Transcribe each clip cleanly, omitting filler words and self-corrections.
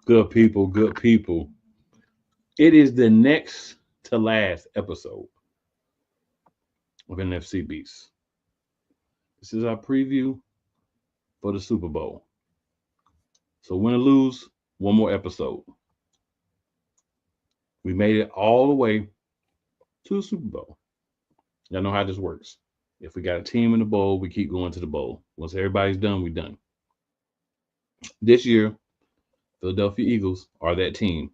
Good people, good people. It is the next to last episode of NFC Beats. This is our preview for the Super Bowl. So win or lose, one more episode. We made it all the way to the Super Bowl. Y'all know how this works. If we got a team in the bowl, we keep going to the bowl. Once everybody's done, we're done. This year, Philadelphia Eagles are that team.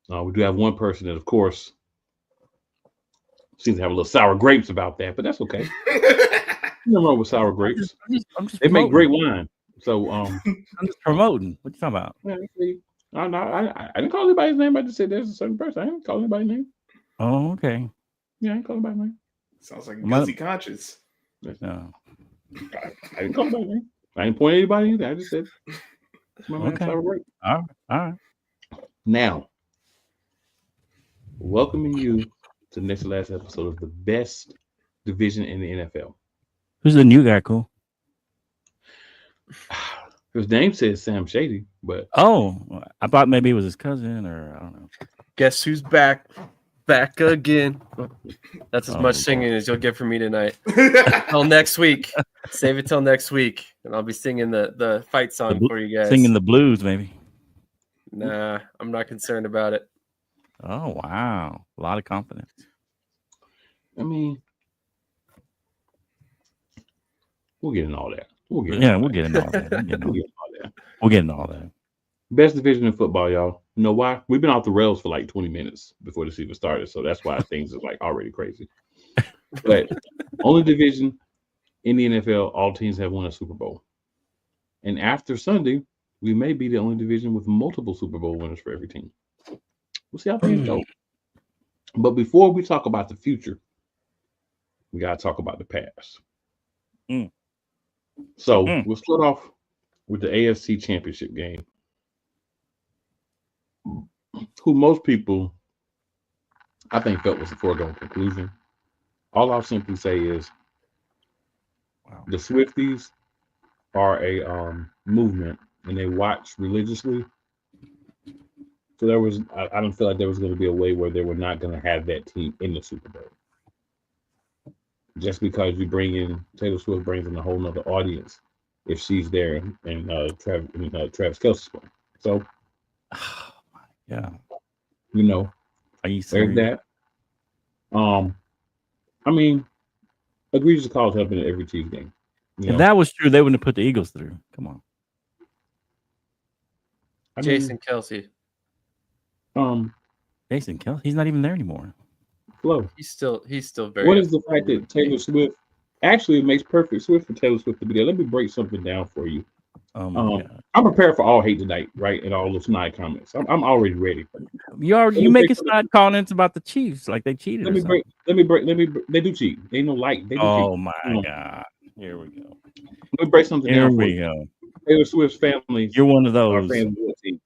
We do have one person that, of course, seems to have a little sour grapes about that, but that's okay. Nothing wrong with sour grapes. I'm just They make great promoting. wine. So I'm just promoting. What you talking about? I didn't call anybody's name. I just said there's a certain person. I didn't call anybody's name. Oh, okay. Yeah, I didn't call anybody's name. Sounds like a guilty conscience. No. I didn't call anybody's name. I didn't point at anybody either. I just said it's my man Okay. sour grape. All right. Now, welcoming you to the next to last episode of the best division in the NFL. Who's the new guy? Cool. His name says Sam Shady, but Oh, I thought maybe it was his cousin, or I don't know. Guess who's back? Back again. That's as Oh, much Lord. singing as you'll get from me tonight. Till next week. Save it till next week, and I'll be singing the fight song for you guys. Singing the blues, maybe. Nah, I'm not concerned about it. Oh wow, a lot of confidence. I mean, we'll get into all that. We'll get We'll get into all that. We'll get into all that. We'll get into all that. Best division in football, y'all. You know why? We've been off the rails for like 20 minutes before this even started, so that's why things are like already crazy. But only division in the NFL, all teams have won a Super Bowl. And after Sunday, we may be the only division with multiple Super Bowl winners for every team. We'll see how things go. But before we talk about the future, we got to talk about the past. So we'll start off with the AFC Championship game, who most people, I think, felt was a foregone conclusion. All I'll simply say is the Swifties are a movement, and they watch religiously. So I don't feel like there was going to be a way where they were not going to have that team in the Super Bowl. Just because you bring in Taylor Swift brings in a whole nother audience if she's there and Travis Kelce's playing. So, Yeah. you know, Are you there's serious? that. I mean, egregious calls happen in every Chiefs game. You If know? that was true, they wouldn't have put the Eagles through. Come on. I mean, Jason Kelsey. Jason Kelce, he's not even there anymore. Flo. He's still very. What is the fact that Taylor Swift actually it makes perfect Swift for Taylor Swift to be there? Let me break something down for you. Oh my God. I'm prepared for all hate tonight, right? And all those snide comments. I'm already ready. You making snide comments about the Chiefs like they cheated. Let me break. They do cheat. They ain't no light. They do Oh cheat. my God. Here we go. Let me break something Here down for we you. go. Taylor Swift's family You're one of are those. fans of the team.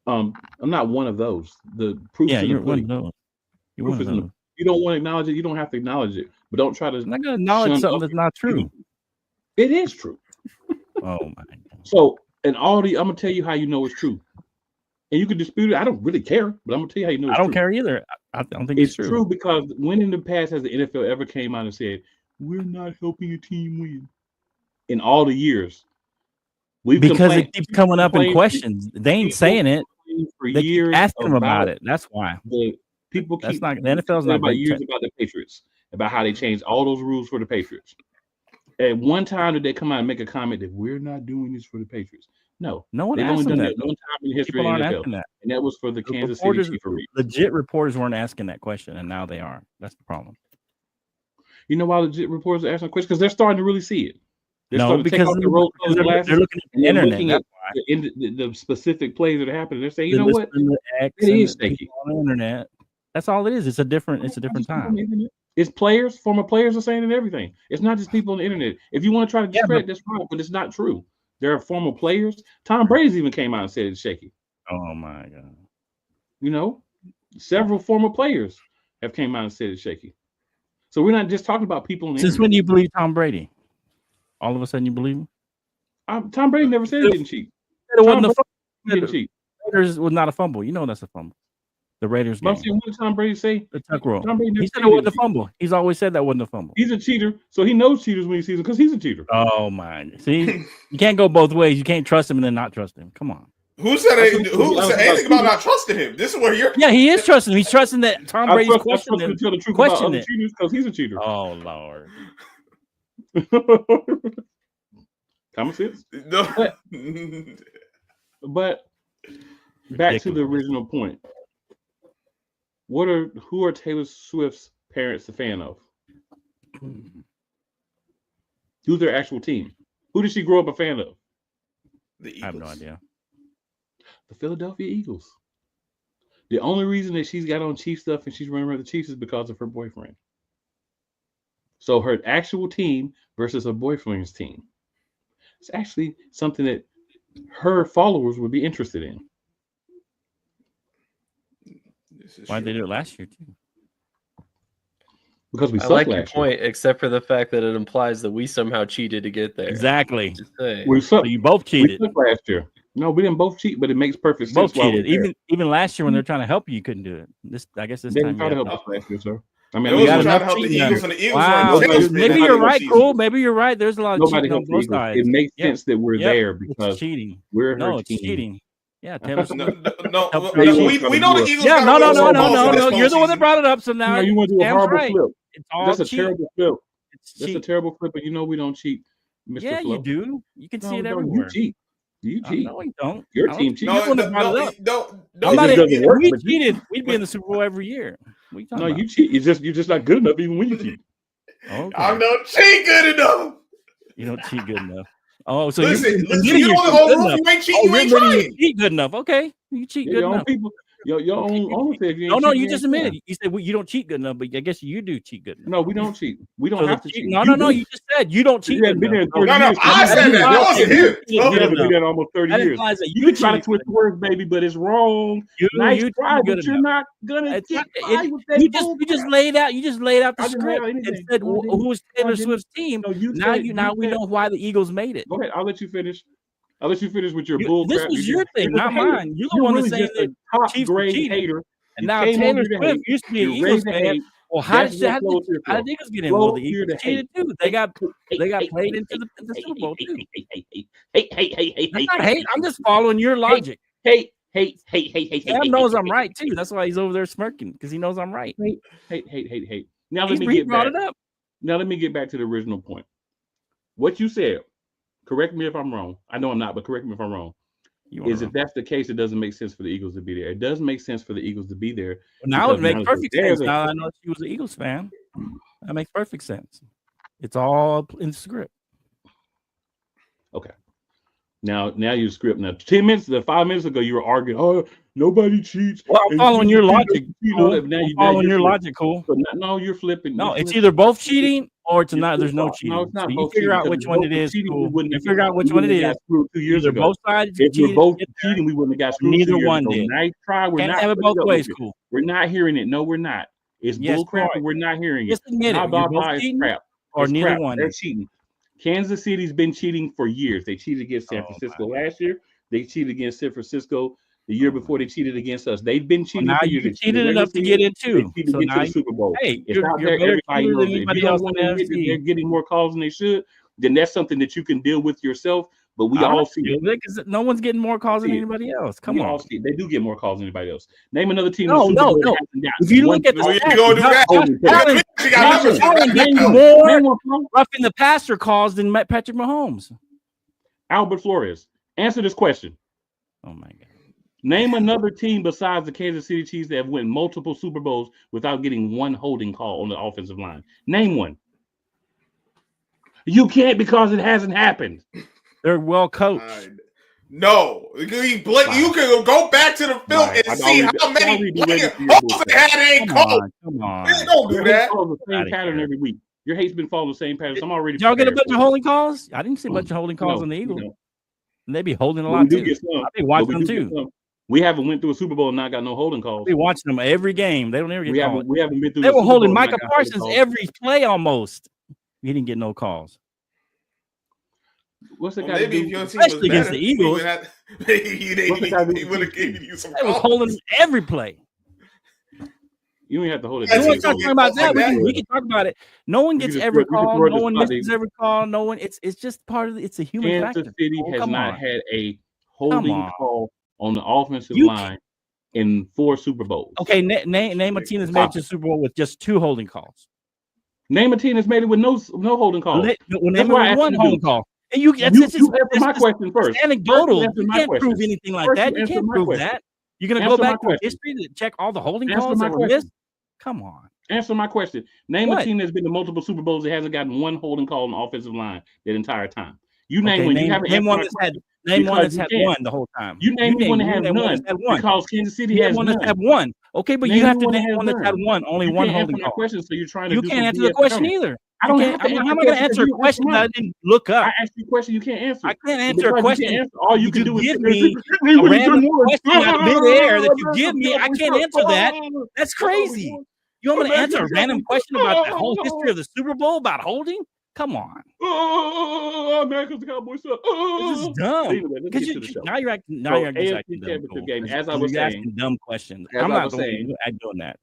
I'm not one of those. The proof Yeah, in the you're one pudding. of those. You're Proof one of is in the- those. You don't want to acknowledge it. You don't have to acknowledge it. But don't try to. I'm not gonna acknowledge shun something up that's your not true. It is true. Oh my God. So, I'm gonna tell you how you know it's true, and you can dispute it. I don't really care, but I'm gonna tell you how you know. I It's don't true. care either. I don't think It's it's true because when in the past has the NFL ever came out and said we're not helping a team win? In all the years, Because it keeps coming up in complained- questions. They ain't saying it. for They keep years. asking them about it. That's why. The people That's keep not the NFL's saying not about big years tech. about the Patriots, about how they changed all those rules for the Patriots. At one time, did they come out and make a comment that we're not doing this for the Patriots? No, No one they've only asked them done that. that one time in the history People of the aren't NFL, asking that. and that was for the The Kansas City reporters, Chiefs. legit reporters weren't asking that question, and now they are. That's the problem. You know why legit reporters are asking questions? Because they're starting to really see it. They're No, starting to take because off their rose-colored they're glasses looking at and the they're internet. looking That's at why. the specific plays that are happening. They're saying, you They're know what? listening to X It and is the shaky. people on the internet. That's all it is. It's a different time. It's players, former players are saying it and everything. It's not just people on the internet. If you want to try to discredit, that's fine, but it's not true. There are former players. Tom Brady even came out and said it's shaky. Oh my God. You know, several former players have came out and said it's shaky. So we're not just talking about people on the Since internet. when do you believe Tom Brady? All of a sudden you believe him? Tom Brady never said he didn't cheat. it wasn't a Tom fumble. Brady didn't cheat. Raiders was not a fumble. You know that's a fumble. The Raiders game. What did Tom Brady say? The tuck rule. Tom Brady He never said said it wasn't a cheat. fumble. He's always said that wasn't a fumble. He's a cheater, so he knows cheaters when he sees them because he's a cheater. Oh my! See, you can't go both ways. You can't trust him and then not trust him. Come on. Who said anything about not trusting him? This is where you're. Yeah, he is trusting him. He's trusting that Tom Brady's questioning him. To tell the truth Question about other it. cheaters because he's a cheater. Oh Lord. Common sense. No. But back to the original point. Who are Taylor Swift's parents a fan of? Who's their actual team? Who did she grow up a fan of? The Eagles. I have no idea. The Philadelphia Eagles. The only reason that she's got on Chiefs stuff and she's running around the Chiefs is because of her boyfriend. So her actual team versus her boyfriend's team. It's actually something that her followers would be interested in. Why did they do it last year too? Because we I sucked like your last year. point, except for the fact that it implies that we somehow cheated to get there. Exactly. Just saying. We So sucked. you both We cheated. sucked last year. No, we didn't both cheat, but it makes perfect sense. Both why cheated. we're there. Even last year when they're trying to help you, you couldn't do it. I guess this They time didn't try to you help got us last year, sir. I It mean, was we trying got to help the cheating Eagles, and the Eagles Wow, weren't tailspin maybe how you're they right, go cool. season. Maybe you're right. There's a lot of nobody cheating on helps the both Eagles. sides. It makes Yep. sense that we're Yep. there It's because cheating. we're her No, it's team. cheating. Yeah, Taylor Swift. No, Help we the know Eagles. the Eagles. Yeah, got no. a Super Bowl for this You're the one that postseason. brought it up. So now You want to do a Sam's horrible right. flip. It's all That's a cheat. terrible flip. It's That's a cheat. terrible flip, but you know we don't cheat, Mr. Yeah, Flo. you do. You can see it No, everywhere. you cheat. You cheat. No, you don't. Your I don't team cheat. cheats. You're the one that brought it up. No, I'm not it in, doesn't work, if we but you- cheated, we'd be in the Super Bowl every year. What are you talking No, about? you cheat. You're just not good enough even when you cheat. Okay. I'm not cheat good enough. You don't cheat good enough. Oh, so Listen, you're you admitting know you're the good whole enough. roof. You ain't cheat. Oh, You you're ain't admitting you trying. cheat good enough. Okay, you cheat good Your own enough. people. Your own owner said if you ain't No, cheat, you ain't just trying. admitted it. You said well, you don't cheat good enough, but I guess you do cheat good enough. No, we don't cheat. We don't So have the to cheat- cheat. No, you just said you don't cheat You good haven't been there enough. 30 No, years. I said that. That wasn't him. You Good haven't been enough. there almost 30 That years. implies that You you can try to cheated twist the words, baby, but it's wrong. Nice you try, cheated good but you're enough. not gonna It's get not- by with that. You just laid out the I didn't lay script out and anything. said No, I didn't. who was No, I Taylor didn't. Swift's team. No, you Now said- we said- know why the Eagles made it. Go ahead. I'll let you finish. I'll let you finish with your bull This crap. was You your just- thing, you're not a hater. mine. You're the You're one really that's saying just a that top Chiefs were grade cheating. hater. And You now came on Taylor here to Swift hate. used to be an You Eagles raised the fan. hate. Well, how That's did what Flo's here the for. Eagles get in? Flo Well, the here Eagles to hate. cheated too. They got played into the Super Bowl too. That's not hate. I'm just following your logic. Hey. Sam knows I'm right too. That's why he's over there smirking because he knows I'm right. Hate. Now let He's me get brought back. it up. Now let me get back to the original point. What you said, correct me if I'm wrong. I know I'm not, but correct me if I'm wrong. You are Is wrong. if that's the case, it doesn't make sense for the Eagles to be there. It does make sense for the Eagles to be there. Now it because makes now perfect they're sense. there. Now I know she was an Eagles fan. That makes perfect sense. It's all in the script. Okay. Now you script. Now 5 minutes ago, you were arguing. Oh, nobody cheats. Well, I'm and following your cheat, logic. you Cool. know, now I'm you following your flipping. logic, cool. So no, you're flipping. No, You're it's flipping. either both cheating or it's You're not. There's no flipping. cheating. No, it's not So you both figure cheating, out because which if one both it were is. cheating, we Cool. wouldn't You have- figure out which we one it wouldn't have is. got screwed 2 years Either ago. both sides If we're cheated. both get there. cheating, we wouldn't have got screwed. Neither 2 years one ago. did. Nice try. We're Can't not have it putting both up ways. with it. Cool. We're not hearing it. No, we're not. It's Yes, bull crap, you and are. we're not hearing it. Just admit it. Blah, You're blah, both blah, it's cheating crap. or It's neither crap. one. They're cheating. Kansas City's been cheating for years. They cheated against San Oh, Francisco last year. They cheated against San Francisco the year before. They cheated against us. They've been Well, cheating now for you years. They cheated regular enough to season. get in They too. cheated So to get now to the Super Bowl. hey, It's you're out better there. Everybody cheater knows than it. If anybody you don't else in want the to admit that they're NFC. getting more calls than they should, then that's something that you can deal with yourself. But we I don't all have see to it. do it because no one's getting more calls than See it. anybody else. Come We on. all see it. They do get more calls than anybody else. Name another team in the No, Super no, Bowl no. that hasn't got If you one look at the call. You stats, gonna do that? Allen You got numbers. Allen getting Name more Name one, Flo. roughing the passer calls than Patrick Mahomes. Albert Flores. Answer this question. Oh my God. Name another team besides the Kansas City Chiefs that have won multiple Super Bowls without getting one holding call on the offensive line. Name one. You can't because it hasn't happened. They're well coached. No, you can go back to the film Right. and see how many players they had ain't Come called. on, come on. Don't do Your that. hate follows the same Outta pattern here. every week. Your hate's been following the same pattern. So I'm already. Did y'all get a prepared bunch of for it. holding calls? I didn't see a bunch of holding calls No, on the Eagles. no. And they be holding a But we lot do too. get some. I be But watching we them do get too. some. We haven't went through a Super Bowl and not got no holding calls. I be watching them every game. They don't ever get We called. haven't been through. They the were Super holding Bowl and not Micah got holding Parsons calls. every play almost. He didn't get no calls. What's the guy? Maybe if your team Especially was against better, the Eagles. he would have given you some They was calls. holding every play. You don't have to hold it. That's You what want to you talk about that? like We can talk about it. No one You gets just every throw- you just call. throw it No in one the spot, misses dude. every call. No one. It's just part of it. It's a human Kansas factor. City Oh, has come not on. had a Come holding on. call on the offensive You line in 4 Super Bowls. Okay, name a team that's made it to the Super Bowl with just 2 holding calls. Name a team that's made it with no holding calls. Name That's why I it asked with one you to do. holding call. And you You answer my question first. It's anecdotal. First, you answer You my can't question. prove anything like First, that. you You answer can't my prove question. that. You're gonna go Answer my back through question. history to check all the holding Answer calls my that were question. missed. Come on. Answer my question. Name a What? team that's been to multiple Super Bowls that hasn't gotten one holding call on the offensive line that entire time. You name Okay, one. You haven't name answered one my that's question. name one Because that's you had can't. one the whole time. You name me one that has name one none that's had one. because Kansas City You has name one that's none. had one. Okay, but Name you have me to one that name has one that's had none. one. Only You one can't holding answer my call. question, so you're trying to You do can't some answer the BS question accounting. either. I don't have to How answer am the I going to question answer a because you question answer that I mine. didn't look up? I asked you a question you can't answer. I can't And answer a because you question. can't answer, all you can do is give sit there and me say, a random question out of midair that you give me. I can't answer that. That's crazy. You want me to answer a random question about the whole history of the Super Bowl about holding? Come on. America's the Cowboys suck. This is dumb. Anyway, let's Because get to the show. now you're acting. Now So, you're just AFC acting dumb. Championship Cole, game, 'cause as I was you're saying, asking dumb questions. as I'm I not was the one saying, doing that.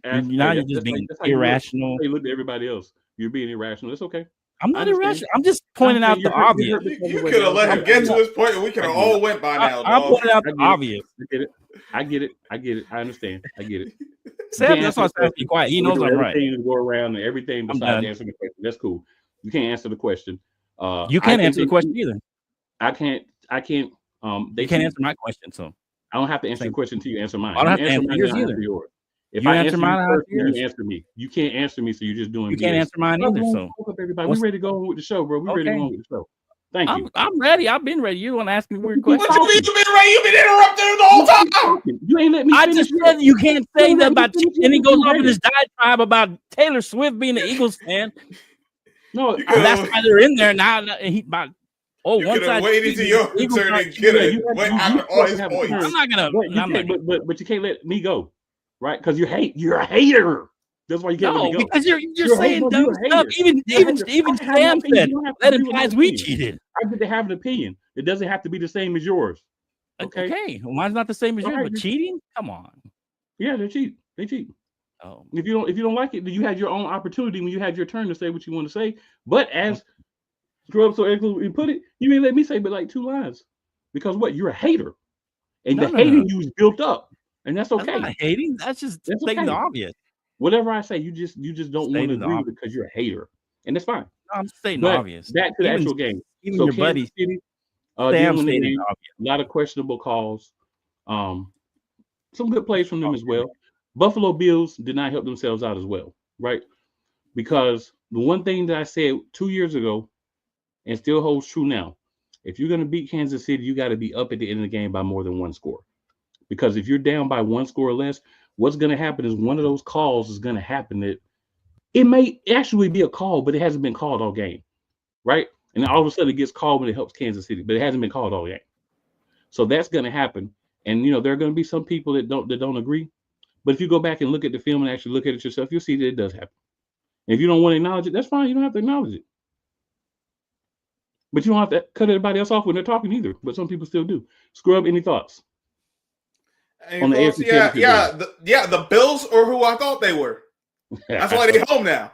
as- Now hey, you're just being that's how you look. irrational. Hey, look at everybody else. You're being irrational. It's okay. I'm I not understand. irrational. I'm just pointing out the obvious. You could have let him get to his point, and we could have all went by now, I'm dog. pointing out the obvious. I get it. I understand. I get it. Sam, that's why I have to be quiet. He knows I'm right. Everything go around and everything I'm besides done. answering the question. That's cool. You can't answer the question. You can't answer the question either. I can't. You can't answer my question, so I don't have to answer your question until you answer mine. I don't have You to answer mine, yours then I'll either. answer yours. If You I answer answer mine, you I'll first, answer then yours. you answer me. You can't answer me, so you're just doing you BS. can't answer mine either. So What's up, everybody? We're ready to go on with the show, bro. We're ready to go on with the show. Thank you. I'm ready. I've been ready. You want to ask me weird questions? What you mean you been ready? You been interrupting the whole time. You ain't let me I finish just yet. said you can't say that about finish and he yet. goes You off in ready. his diatribe about Taylor Swift being an Eagles fan. No, You That's why they're in there now. He about You one could side. have waited till your Eagles turn aren't and cheating. get you it. Wait after all his have a points. turn. I'm not gonna. But you I'm can't. not But you can't let me go, right? Because you're a hater. That's why you can't let me no, go. because you're You're saying hating, dumb you're a stuff. hater. Even I have my Sam opinion. said You don't have to that agree with my implies we opinion. cheated. I get to have an opinion. It doesn't have to be the same as yours. Okay. Well, mine's not the same as yours, Alright. but cheating? Come on. Yeah, they cheat. They cheat. Oh, If you don't like it, then you had your own opportunity when you had your turn to say what you want to say. But as Scrub so eloquently put it, you ain't let me say but like 2 lines. Because what? You're a hater. And the hating you is built up. And that's okay. That's not hating. That's just stating the obvious. Whatever I say, you just don't want to Stating the agree obvious. because you're a hater. And that's fine. No, I'm stating But the obvious. back to the actual game. Even So your Kansas buddy City, Sam did win the stated game. the obvious. A lot of questionable calls. Some good plays from them as well. Buffalo Bills did not help themselves out as well, right? Because the one thing that I said 2 years ago and still holds true now, if you're going to beat Kansas City, you got to be up at the end of the game by more than 1 score. Because if you're down by 1 score or less, what's going to happen is one of those calls is going to happen that it may actually be a call, but it hasn't been called all game, right? And then all of a sudden it gets called when it helps Kansas City, but it hasn't been called all game. So that's going to happen. And, there are going to be some people that don't agree. But if you go back and look at the film and actually look at it yourself, you'll see that it does happen. And if you don't want to acknowledge it, that's fine. You don't have to acknowledge it. But you don't have to cut everybody else off when they're talking either. But some people still do. Scrub, any thoughts? On the AFC the Bills or who I thought they were. That's why they're home now.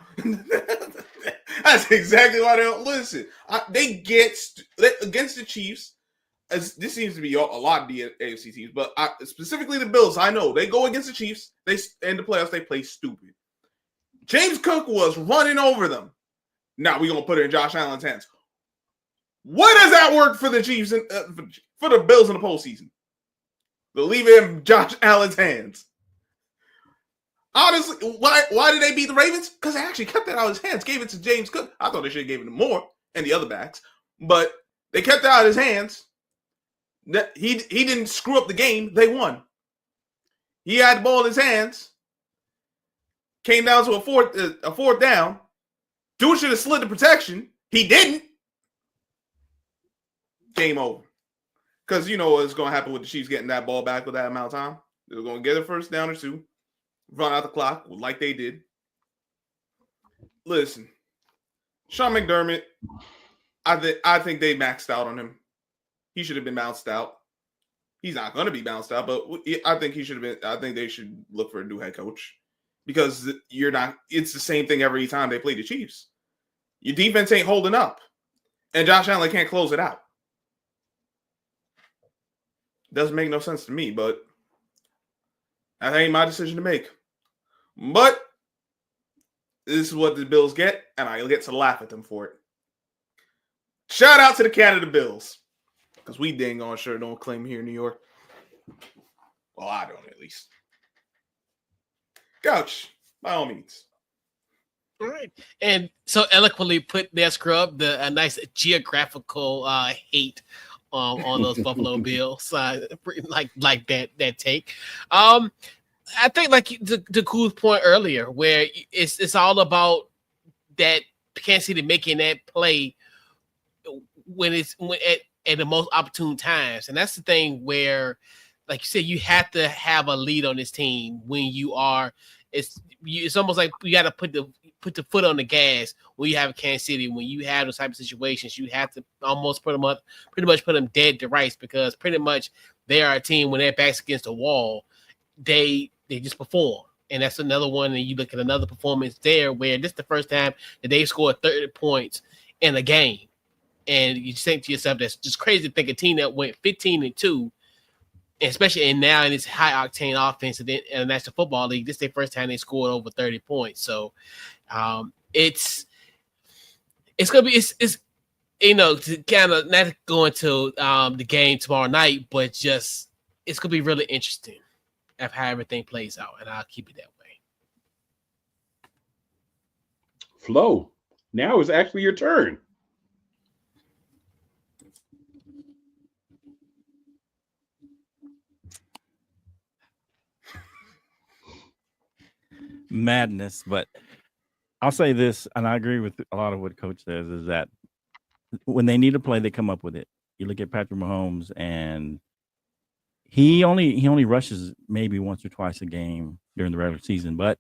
That's exactly why they don't listen. They get against the Chiefs. This seems to be a lot of the AFC teams, but specifically the Bills. I know they go against the Chiefs. They in the playoffs. They play stupid. James Cook was running over them. Now we're gonna put it in Josh Allen's hands. What does that work for the Chiefs and for the Bills in the postseason? They'll leave it in Josh Allen's hands. Honestly, why did they beat the Ravens? Because they actually kept it out of his hands, gave it to James Cook. I thought they should have given him more and the other backs, but they kept it out of his hands. He didn't screw up the game. They won. He had the ball in his hands. Came down to a fourth down. Dude should have slid the protection. He didn't. Game over. Because you know what's going to happen with the Chiefs getting that ball back with that amount of time. They're going to get a first down or 2. Run out the clock like they did. Listen. Sean McDermott. I think they maxed out on him. He should have been bounced out. He's not going to be bounced out, but I think he should have been. I think they should look for a new head coach because you're not. It's the same thing every time they play the Chiefs. Your defense ain't holding up, and Josh Allen can't close it out. Doesn't make no sense to me, but that ain't my decision to make. But this is what the Bills get, and I get to laugh at them for it. Shout out to the Canada Bills. Because we dang on sure don't claim here in New York. Well, I don't at least. Couch, by all means. All right. And so eloquently put there, Scrub, a nice geographical hate on those Buffalo Bills. Like that take. I think like the cool point earlier, where it's all about that Kansas City making that play when at the most opportune times. And that's the thing where, like you said, you have to have a lead on this team when you are. It's almost like you got to put the foot on the gas when you have a Kansas City. When you have those type of situations, you have to almost pretty much put them dead to rights, because pretty much they are a team when their back's against the wall, they just perform. And that's another one. And you look at another performance there where this is the first time that they've scored 30 points in a game. And you think to yourself, that's just crazy to think a team that went 15-2, especially now in this high octane offense in the National Football League, this is their first time they scored over 30 points. So it's gonna be it's to kind of not go into the game tomorrow night, but just it's gonna be really interesting of how everything plays out, and I'll keep it that way. Flo, now it's actually your turn. Madness, but I'll say this, and I agree with a lot of what Coach says, is that when they need to play, they come up with it. You look at Patrick Mahomes, and he only rushes maybe once or twice a game during the regular season, but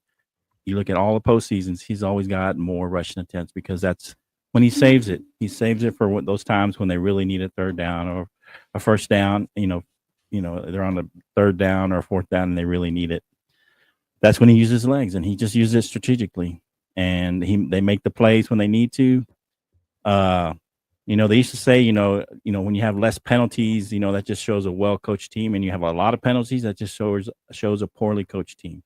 you look at all the postseasons, he's always got more rushing attempts, because that's when he saves it. He saves it for those times when they really need a third down or a first down. They're on the third down or fourth down, and they really need it. That's when he uses his legs, and he just uses it strategically. And they make the plays when they need to. They used to say, when you have less penalties, that just shows a well-coached team, and you have a lot of penalties, that just shows a poorly coached team.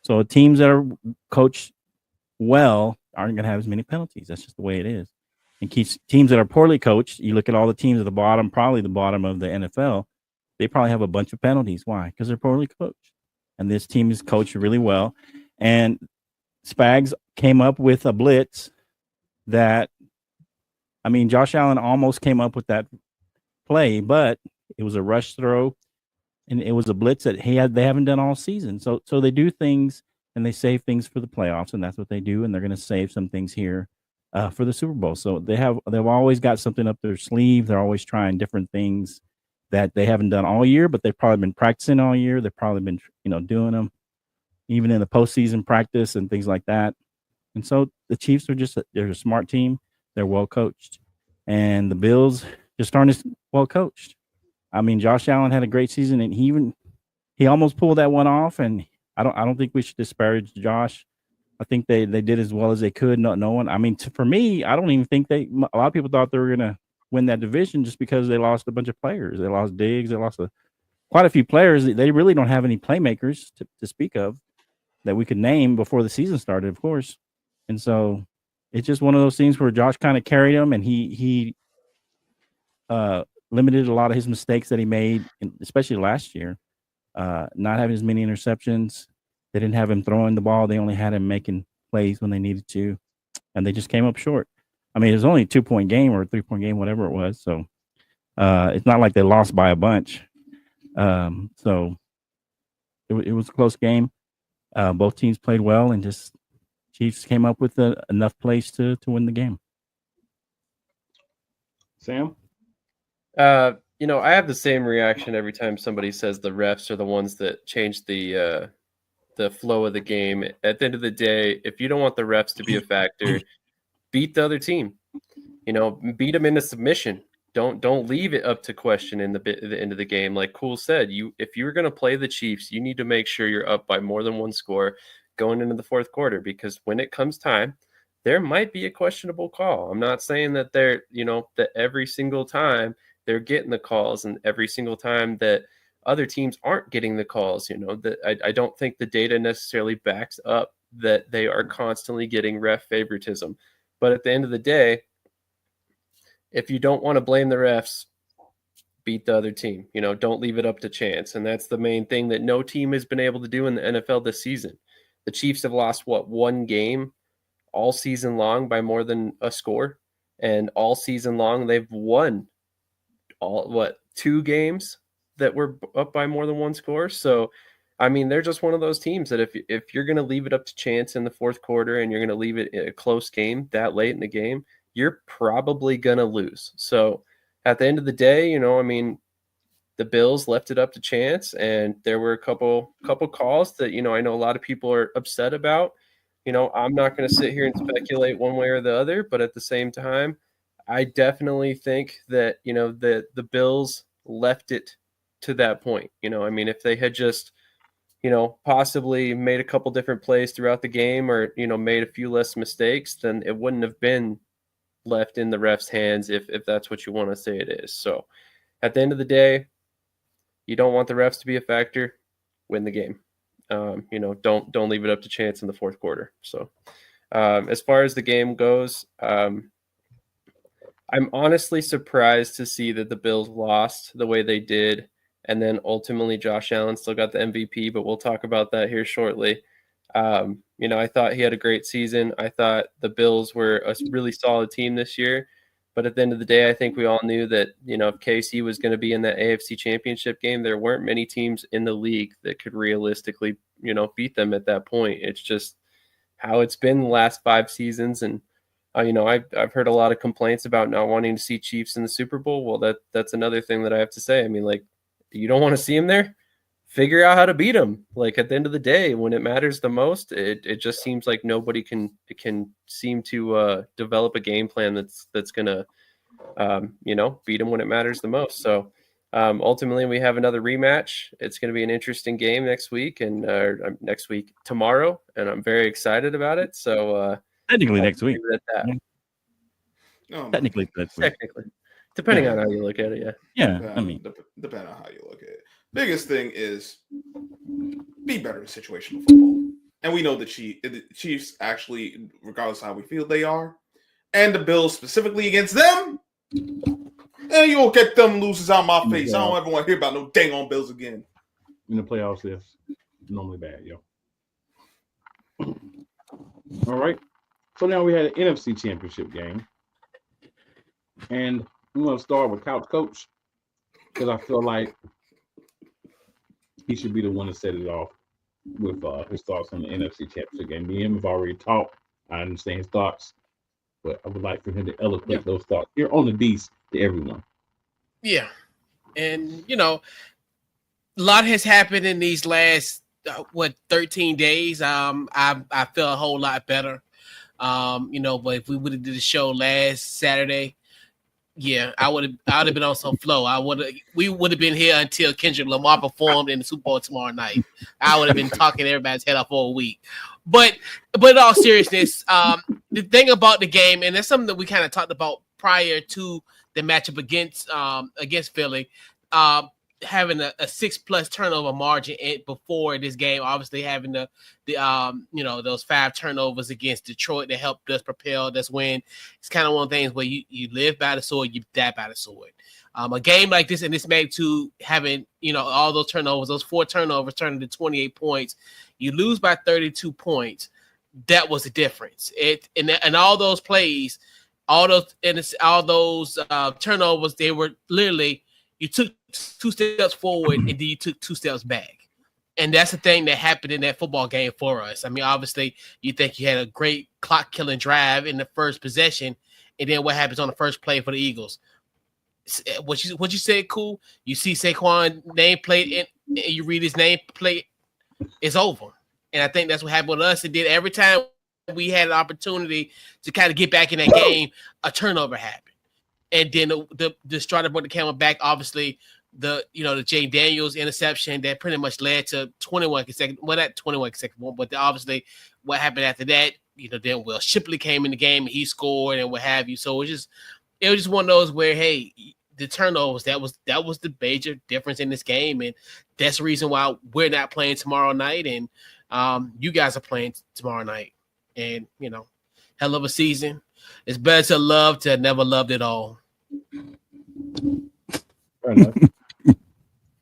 So teams that are coached well aren't going to have as many penalties. That's just the way it is. And teams that are poorly coached, you look at all the teams at the bottom, probably the bottom of the NFL, they probably have a bunch of penalties. Why? Because they're poorly coached. And this team is coached really well. And Spags came up with a blitz that, Josh Allen almost came up with that play, but it was a rush throw, and it was a blitz that they haven't done all season. So they do things, and they save things for the playoffs, and that's what they do. And they're going to save some things here for the Super Bowl. So they've always got something up their sleeve. They're always trying different things that they haven't done all year, but they've probably been practicing all year. They've probably been, doing them even in the postseason practice and things like that. And so the Chiefs they're a smart team. They're well coached, and the Bills just aren't as well coached. Josh Allen had a great season, and he almost pulled that one off. And I don't think we should disparage Josh. I think they did as well as they could. Not knowing. For me, I don't even think a lot of people thought they were gonna win that division just because they lost a bunch of players. They lost Diggs. They lost quite a few players. They really don't have any playmakers to speak of that we could name before the season started, of course. And so it's just one of those things where Josh kind of carried him, and he limited a lot of his mistakes that he made, especially last year, not having as many interceptions. They didn't have him throwing the ball. They only had him making plays when they needed to, and they just came up short. It was only a 2-point game or a 3-point game, whatever it was. So it's not like they lost by a bunch. So it was a close game. Both teams played well, and just Chiefs came up with enough plays to win the game. Sam? I have the same reaction every time somebody says the refs are the ones that change the flow of the game. At the end of the day, if you don't want the refs to be a factor, beat the other team. beat them into submission. Don't leave it up to question in the end of the game. Like Cool said, if you're going to play the Chiefs, you need to make sure you're up by more than one score going into the fourth quarter, because when it comes time, there might be a questionable call. I'm not saying that that every single time they're getting the calls and every single time that other teams aren't getting the calls. That I don't think the data necessarily backs up that they are constantly getting ref favoritism. But at the end of the day, if you don't want to blame the refs, beat the other team. Don't leave it up to chance. And that's the main thing that no team has been able to do in the NFL this season. The Chiefs have lost, one game all season long by more than a score. And all season long, they've won 2 games that were up by more than one score. So, I mean, they're just one of those teams that if you're going to leave it up to chance in the fourth quarter and you're going to leave it in a close game that late in the game, you're probably going to lose. So at the end of the day, the Bills left it up to chance, and there were a couple calls that, I know a lot of people are upset about. I'm not going to sit here and speculate one way or the other, but at the same time, I definitely think that, the Bills left it to that point. If they had just, possibly made a couple different plays throughout the game or, made a few less mistakes, then it wouldn't have been left in the ref's hands if that's what you want to say it is. So at the end of the day, you don't want the refs to be a factor. Win the game. Don't leave it up to chance in the fourth quarter. So as far as the game goes, I'm honestly surprised to see that the Bills lost the way they did. And then ultimately Josh Allen still got the MVP, but we'll talk about that here shortly. I thought he had a great season. I thought the Bills were a really solid team this year. But at the end of the day, I think we all knew that, if KC was going to be in that AFC Championship game, there weren't many teams in the league that could realistically, beat them at that point. It's just how it's been the last 5 seasons. And, I've heard a lot of complaints about not wanting to see Chiefs in the Super Bowl. Well, that's another thing that I have to say. You don't want to see them there? Figure out how to beat them. Like at the end of the day, when it matters the most, it just seems like nobody can seem to develop a game plan that's gonna beat them when it matters the most. So ultimately, we have another rematch. It's going to be an interesting game next week tomorrow, and I'm very excited about it. So technically next week. Technically, depending on how you look at it, yeah. Depending on how you look at it. Biggest thing is be better in situational football. And we know the Chiefs actually, regardless of how we feel they are, and the Bills specifically against them, and you won't get them losers out my face. I don't ever want to hear about no dang on Bills again. In the playoffs, that's normally bad, yo. All right. So now we had an NFC Championship game. And I'm going to start with Couch Coach because I feel like he should be the one to set it off with his thoughts on the NFC Championship game. Me and him have already talked. I understand his thoughts, but I would like for him to eloquate those thoughts here on the D's to everyone. Yeah. And, a lot has happened in these last, 13 days. I feel a whole lot better. But if we would have did the show last Saturday, I would have been on some flow. We would have been here until Kendrick Lamar performed in the Super Bowl tomorrow night. I would have been talking everybody's head off all week. But in all seriousness, the thing about the game, and that's something that we kind of talked about prior to the matchup against Philly, having a 6+ turnover margin before this game, obviously having the those 5 turnovers against Detroit that helped us propel. That's when it's kind of one of the things where you live by the sword, you die by the sword. A game like this and this magnitude, having all those turnovers, those 4 turnovers turning to 28 points, you lose by 32 points. That was the difference. And all those plays, all those turnovers, they were literally, you took 2 steps forward and then you took 2 steps back. And that's the thing that happened in that football game for us. Obviously, you think you had a great clock-killing drive in the first possession, and then what happens on the first play for the Eagles? What you said, cool? You see Saquon nameplate, and you read his nameplate, it's over. And I think that's what happened with us. It did every time we had an opportunity to kind of get back in that game, a turnover happened. And then the starter brought the camera back. Obviously, the Jay Daniels interception that pretty much led to 21 consecutive. Well, not 21 consecutive, but obviously what happened after that. Then Will Shipley came in the game and he scored and what have you. So it was just one of those where, hey, the turnovers, that was the major difference in this game, and that's the reason why we're not playing tomorrow night, and you guys are playing tomorrow night, and hell of a season. It's better to love to never loved it all. Fair enough.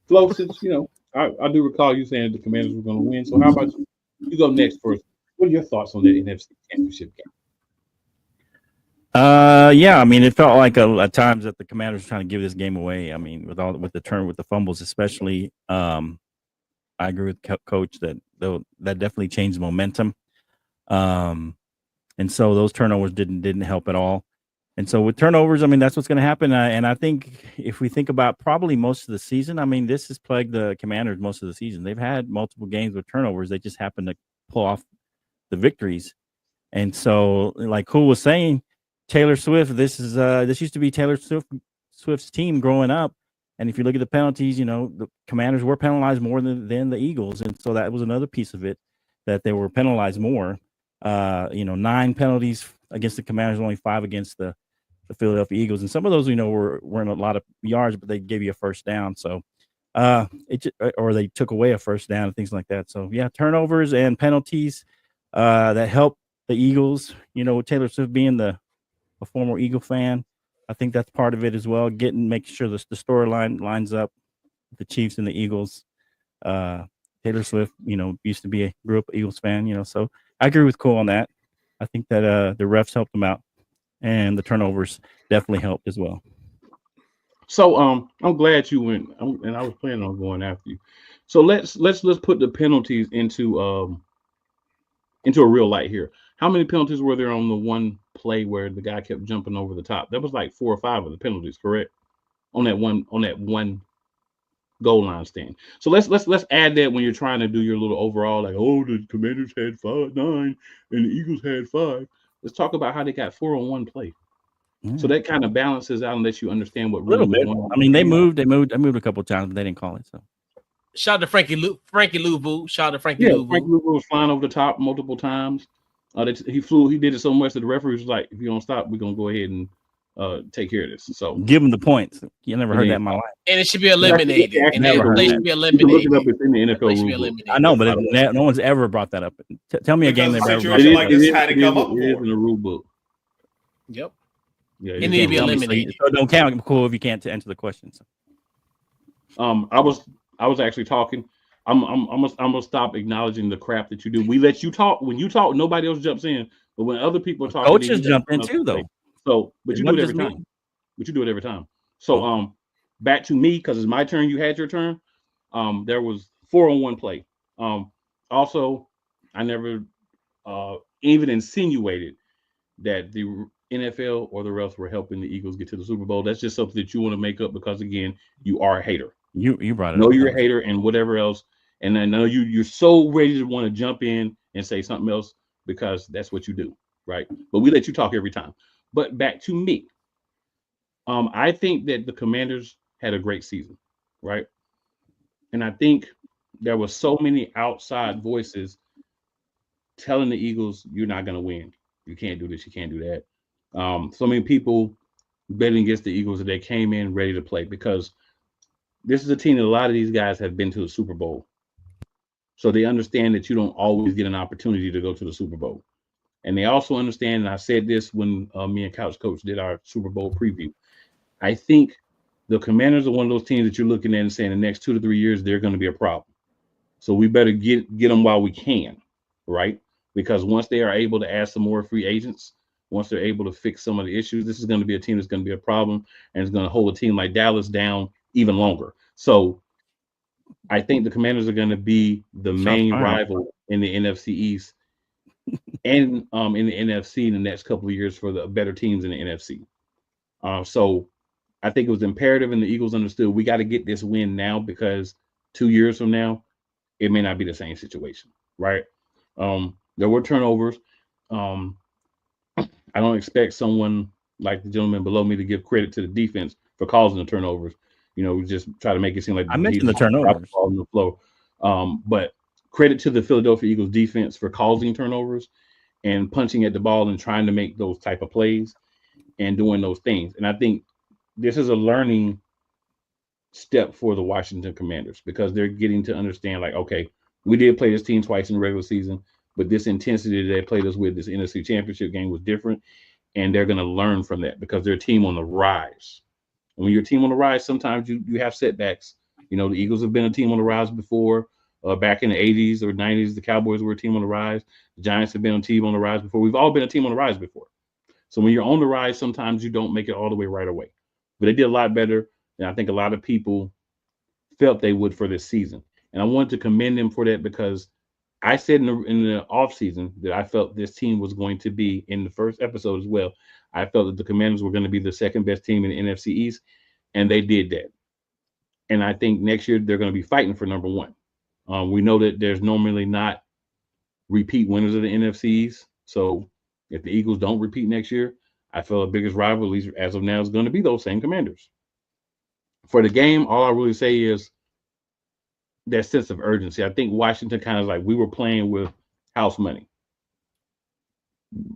Flo, since I do recall you saying the Commanders were going to win. So how about you? You go next first. What are your thoughts on the NFC Championship game? Yeah, I mean, it felt like at times that the Commanders were trying to give this game away. I mean, with the fumbles, especially. I agree with Coach that definitely changed momentum. And so those turnovers didn't help at all. And so with turnovers, I mean, that's what's going to happen. And I think if we think about probably most of the season, I mean, this has plagued the Commanders most of the season. They've had multiple games with turnovers. They just happen to pull off the victories. And so, like Cool was saying, Taylor Swift, this used to be Taylor Swift's team growing up. And if you look at the penalties, the Commanders were penalized more than the Eagles. And so that was another piece of it, that they were penalized more. 9 penalties against the Commanders, only 5 against the Philadelphia Eagles. And some of those, weren't a lot of yards, but they gave you a first down. So or they took away a first down and things like that. So, yeah, turnovers and penalties that help the Eagles. Taylor Swift being a former Eagle fan, I think that's part of it as well. Making sure the storyline lines up with the Chiefs and the Eagles. Taylor Swift, grew up Eagles fan, so I agree with Cole on that. I think that the refs helped them out, and the turnovers definitely helped as well. So I'm glad you went, and I was planning on going after you. So let's put the penalties into a real light here. How many penalties were there on the one play where the guy kept jumping over the top? That was like 4 or 5 of the penalties, correct? On that one goal line stand. So let's add that when you're trying to do your little overall, like, the Commanders had 9 and the Eagles had 5. Let's talk about how they got 4 on one play. So that kind of balances out and lets you understand what really was going on. I mean, they moved a couple of times, but they didn't call it. So shout out to Frankie Louvu. Shout out to Frankie Louvu. Frankie Louvu was flying over the top multiple times. He did it so much that the referee was like, if you don't stop, we're gonna go ahead and take care of this. So give him the points. You never heard that in my life. And it should be eliminated. They should be eliminated. You can look it up, it's in the NFL rule. I know, but no one's ever brought that up. Tell me a game they've ever brought it up. It is in the rule book. Yep. Yeah, it need to be eliminated. So don't count Cool if you can't answer the question. So. I was actually talking. I'm gonna stop acknowledging the crap that you do. We let you talk. When you talk, nobody else jumps in. But when other people are talking, coaches jump in too, though. So, but you do it every time. But you do it every time. So, back to me, because it's my turn. You had your turn. There was 4 on one play. Also, I never even insinuated that the NFL or the refs were helping the Eagles get to the Super Bowl. That's just something that you want to make up because, again, you are a hater. You brought it up. No, you're a hater and whatever else. And I know you're so ready to want to jump in and say something else because that's what you do, right? But we let you talk every time. But back to me. I think that the Commanders had a great season, right? And I think there were so many outside voices telling the Eagles, you're not going to win. You can't do this. You can't do that. So many people betting against the Eagles that they came in ready to play because this is a team that a lot of these guys have been to the Super Bowl. So they understand that you don't always get an opportunity to go to the Super Bowl. And they also understand, and I said this when me and Couch Coach did our Super Bowl preview, I think the Commanders are one of those teams that you're looking at and saying the next 2 to 3 years, they're going to be a problem. So we better get them while we can, right? Because once they are able to add some more free agents, once they're able to fix some of the issues, this is going to be a team that's going to be a problem and it's going to hold a team like Dallas down even longer. So I think the Commanders are going to be the main rival in the NFC East and in the NFC in the next couple of years for the better teams in the NFC. So I think it was imperative, and the Eagles understood we got to get this win now because 2 years from now, it may not be the same situation, right? There were turnovers. Um, I don't expect someone like the gentleman below me to give credit to the defense for causing the turnovers. We just try to make it seem like I mentioned the dropped turnovers. the ball on the floor. But credit to the Philadelphia Eagles defense for causing turnovers and punching at the ball and trying to make those type of plays and doing those things. And I think this is a learning step for the Washington Commanders because they're getting to understand, like, okay, we did play this team twice in the regular season, but this intensity that they played us with this NFC Championship game was different, and they're going to learn from that because they're a team on the rise. And when you're a team on the rise, sometimes you have setbacks. The Eagles have been a team on the rise before. Back in the 80s or 90s, the Cowboys were a team on the rise. The Giants have been a team on the rise before. We've all been a team on the rise before. So when you're on the rise, sometimes you don't make it all the way right away. But they did a lot better than I think a lot of people felt they would for this season. And I wanted to commend them for that because I said in the offseason that I felt this team was going to be, in the first episode as well, I felt that the Commanders were going to be the second best team in the NFC East, and they did that. And I think next year they're going to be fighting for number one. We know that there's normally not repeat winners of the NFCs. So if the Eagles don't repeat next year, I feel the biggest rival, at least as of now, is going to be those same Commanders. For the game, all I really say is that sense of urgency. I think Washington kind of like we were playing with house money.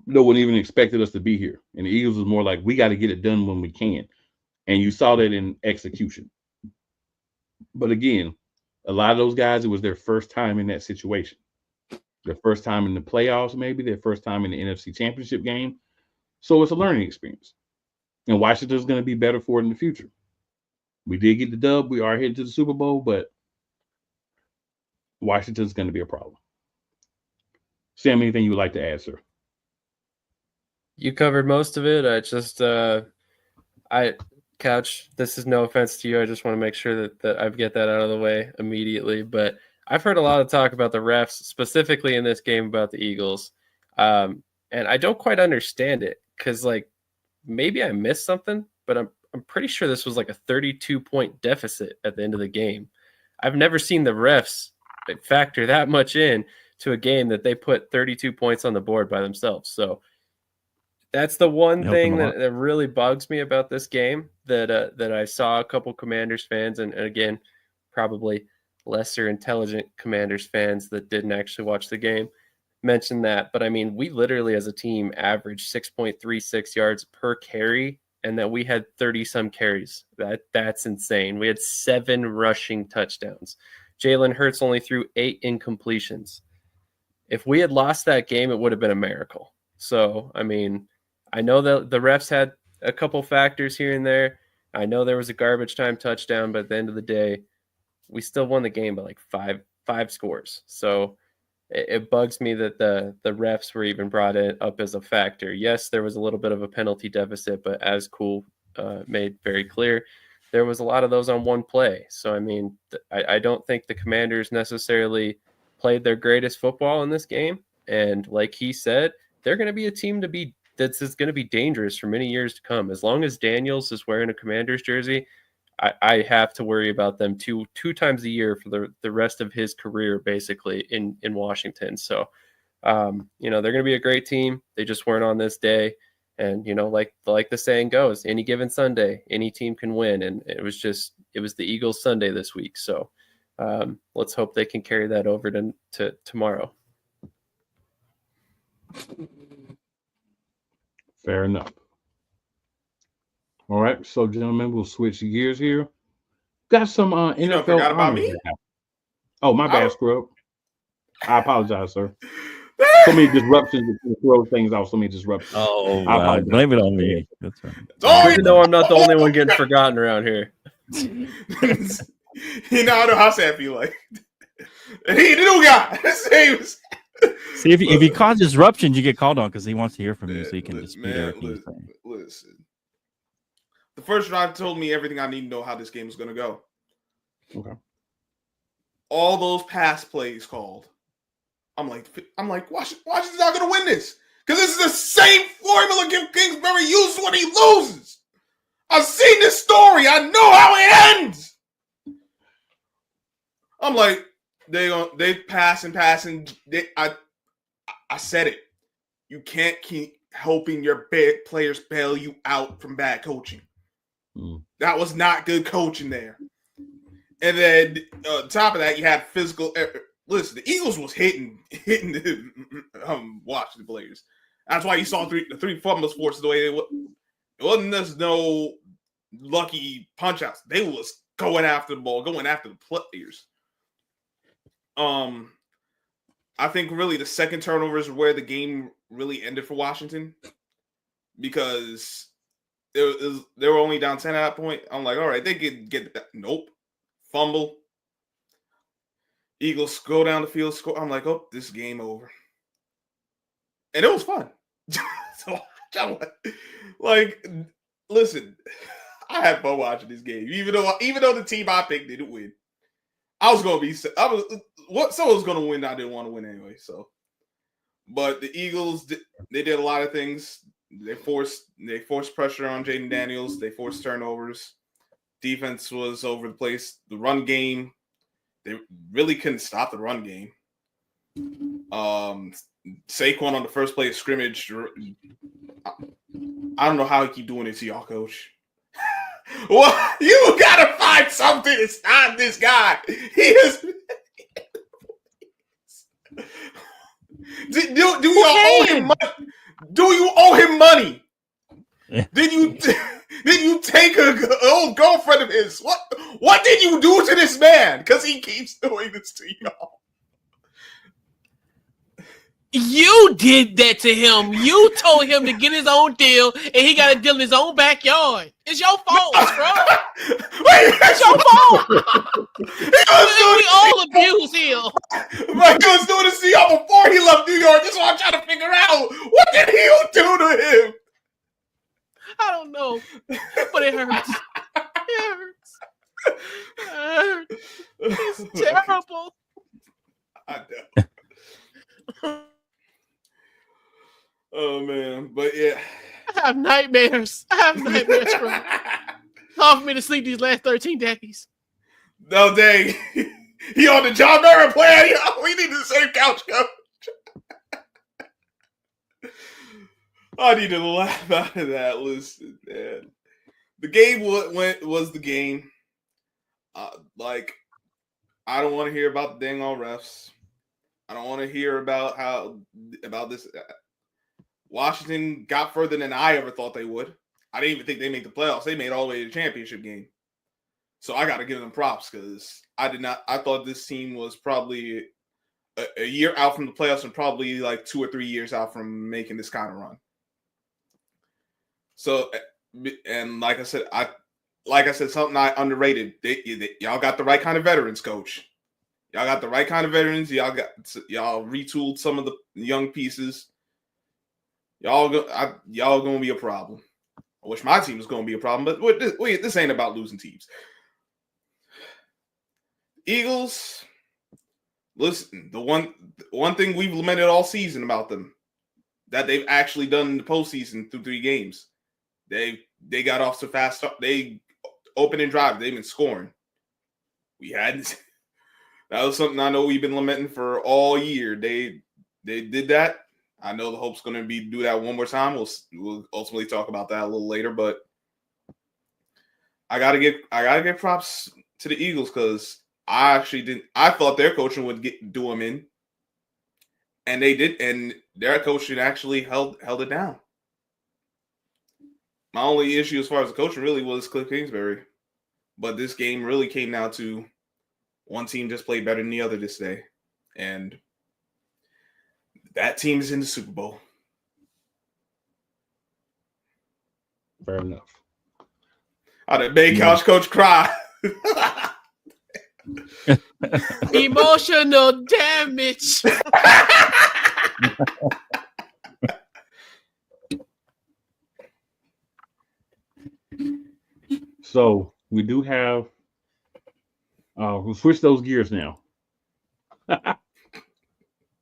No one even expected us to be here. And the Eagles was more like, we got to get it done when we can. And you saw that in execution. But again, a lot of those guys, it was their first time in that situation. Their first time in the playoffs, maybe their first time in the NFC Championship game. So it's a learning experience. And Washington's going to be better for it in the future. We did get the dub. We are headed to the Super Bowl, but Washington's going to be a problem. Sam, anything you would like to add, sir? You covered most of it. Couch, this is no offense to you. I just want to make sure that I get that out of the way immediately. But I've heard a lot of talk about the refs, specifically in this game about the Eagles. And I don't quite understand it because, like, maybe I missed something, but I'm pretty sure this was like a 32-point deficit at the end of the game. I've never seen the refs factor that much in to a game that they put 32 points on the board by themselves. So that's the one thing that really bugs me about this game that I saw a couple Commanders fans and again, probably lesser intelligent Commanders fans that didn't actually watch the game mention that. But I mean, we literally as a team averaged 6.36 yards per carry and that we had 30 some carries. That's insane. We had 7 rushing touchdowns. Jalen Hurts only threw 8 incompletions. If we had lost that game, it would have been a miracle. So, I mean, I know that the refs had a couple factors here and there. I know there was a garbage time touchdown, but at the end of the day, we still won the game by like five scores. So it bugs me that the refs were even brought up as a factor. Yes, there was a little bit of a penalty deficit, but as Cool made very clear, there was a lot of those on one play. So, I mean, I don't think the Commanders necessarily played their greatest football in this game. And like he said, they're going to be a team that's going to be dangerous for many years to come. As long as Daniels is wearing a Commanders jersey, I have to worry about them two times a year for the rest of his career, basically in Washington. So, they're going to be a great team. They just weren't on this day. And, like the saying goes, any given Sunday, any team can win. And it was the Eagles Sunday this week. So let's hope they can carry that over to tomorrow. Fair enough. All right, so gentlemen, we'll switch gears here. Got some NFL forgot about me? Oh, my bad, Scrub. I apologize, sir. So many disruptions to throw things off. So many disruptions. Oh, wow. Blame it on me. That's right. Good to know I'm not the only one getting forgotten around here. I know how sad I feel like. He the new guy. See, if he causes disruptions, you get called on because he wants to hear from you, so you can dispute everything you're saying. Listen. The first drive told me everything I need to know how this game is going to go. Okay. All those pass plays called. I'm like, Washington's not going to win this because this is the same formula Kingsbury uses when he loses. I've seen this story. I know how it ends. I'm like, they pass and pass and I said it. you can't keep helping your players bail you out from bad coaching. That was not good coaching there. And then on top of that, you had physical. Listen, the Eagles was hitting the Washington players. That's why you saw the three fumbles forced the way they were. It wasn't just no lucky punch outs. They was going after the ball, going after the players. I think really the second turnover is where the game really ended for Washington, because they were only down 10 at that point. I'm like, all right, they could get that. Nope. Fumble. Eagles go down the field, score. I'm like, oh, this game over. And it was fun. So, like, listen, I had fun watching this game. Even though the team I picked didn't win. Someone was gonna win. I didn't want to win anyway. So, but the Eagles, they did a lot of things. They forced pressure on Jaden Daniels. They forced turnovers. Defense was over the place. The run game, they really couldn't stop the run game. Saquon on the first play of scrimmage. I don't know how he keep doing it to y'all, coach. Well, you gotta find something to stop this guy. He is. Do you owe him money? Do you owe him money? Did you take an old girlfriend of his? What did you do to this man? Because he keeps doing this to y'all. You did that to him. You told him to get his own deal, and he got a deal in his own backyard. It's your fault, bro. It's your fault. We all abuse him. Like he was doing this to y'all before he left New York. That's what I'm trying to figure out. What did he do to him? I don't know, but it hurts. It hurts. It hurts. It's terrible. I know. Oh man, but yeah, I have nightmares. From hard for me to sleep these last 13 days. No, dang. He on the John Murray plan. We need the same couch, coach. I need to laugh out of that. Listen, man. The game was the game. Like, I don't want to hear about the dang all refs. I don't want to hear about this. Washington got further than I ever thought they would. I didn't even think they made the playoffs. They made all the way to the championship game. So I got to give them props because I thought this team was probably a year out from the playoffs and probably like 2 or 3 years out from making this kind of run. So, and like I said, something I underrated. Y'all got the right kind of veterans, coach. Y'all got the right kind of veterans. Y'all retooled some of the young pieces. Y'all gonna be a problem. I wish my team was gonna be a problem, but this ain't about losing teams. Eagles, listen, the one thing we've lamented all season about them that they've actually done in the postseason through 3 games. They got off so fast. They open and drive. They've been scoring. We hadn't. That was something I know we've been lamenting for all year. They did that. I know the hope's going to be do that one more time. We'll ultimately talk about that a little later, but I gotta give props to the Eagles because I thought their coaching would do them in, and they did, and their coaching actually held it down. My only issue as far as the coaching really was Cliff Kingsbury, but this game really came down to one team just played better than the other this day, and that team is in the Super Bowl. Fair enough. I'd have made Couch Coach cry. Emotional damage. So we do have. We'll switch those gears now.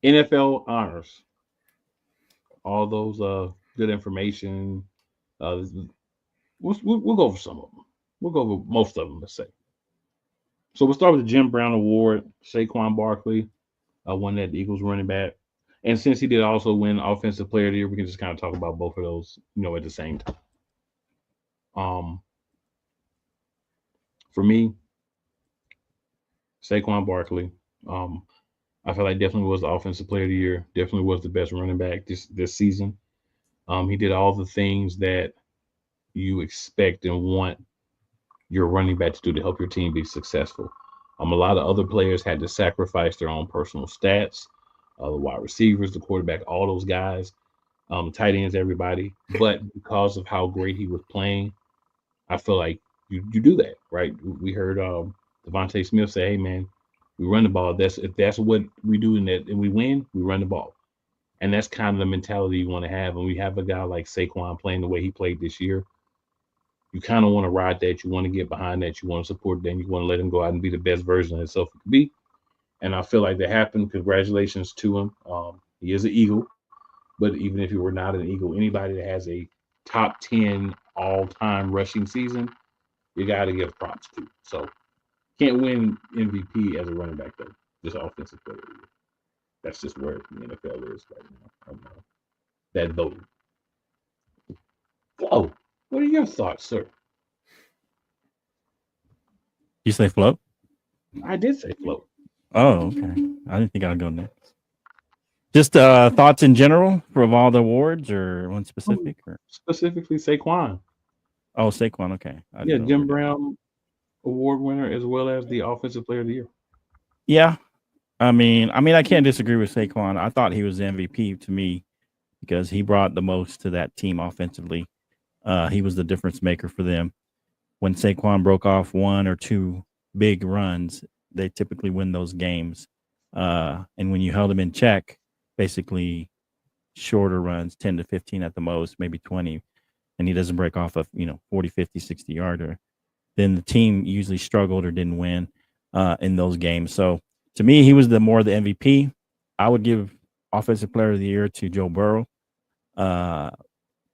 NFL honors. All those good information. We'll go over some of them. We'll go over most of them, let's say. So we'll start with the Jim Brown Award. Saquon Barkley won that, the Eagles running back. And since he did also win Offensive Player of the Year, we can just kind of talk about both of those, at the same time. For me, Saquon Barkley, I feel like definitely was the Offensive Player of the Year. Definitely was the best running back this season. He did all the things that you expect and want your running back to do to help your team be successful. A lot of other players had to sacrifice their own personal stats, the wide receivers, the quarterback, all those guys, tight ends, everybody. But because of how great he was playing, I feel like you do that, right? We heard Devontae Smith say, "Hey, man, we run the ball. If that's what we do and we win, we run the ball." And that's kind of the mentality you want to have. And we have a guy like Saquon playing the way he played this year. You kind of want to ride that. You want to get behind that. You want to support that. You want to let him go out and be the best version of himself he could be. And I feel like that happened. Congratulations to him. He is an Eagle. But even if you were not an Eagle, anybody that has a top 10 all-time rushing season, you got to give props to. So can't win MVP as a running back, though. Just offensive player. That's just where the NFL is right now. That voting. Oh, what are your thoughts, sir? You say float? I did say float. Oh, okay. I didn't think I'd go next. Just thoughts in general for all the awards, or one specific, or specifically Saquon. Oh, Saquon. Okay. Yeah, Jim Brown Award winner as well as the Offensive Player of the Year. Yeah, I mean, I can't disagree with Saquon. I thought he was the MVP to me because he brought the most to that team offensively. He was the difference maker for them. When Saquon broke off one or two big runs, they typically win those games. And when you held him in check, basically shorter runs, 10 to 15 at the most, maybe 20, and he doesn't break off a 40, 50, 60 yarder, then the team usually struggled or didn't win in those games. So to me, he was the MVP. I would give Offensive Player of the Year to Joe Burrow,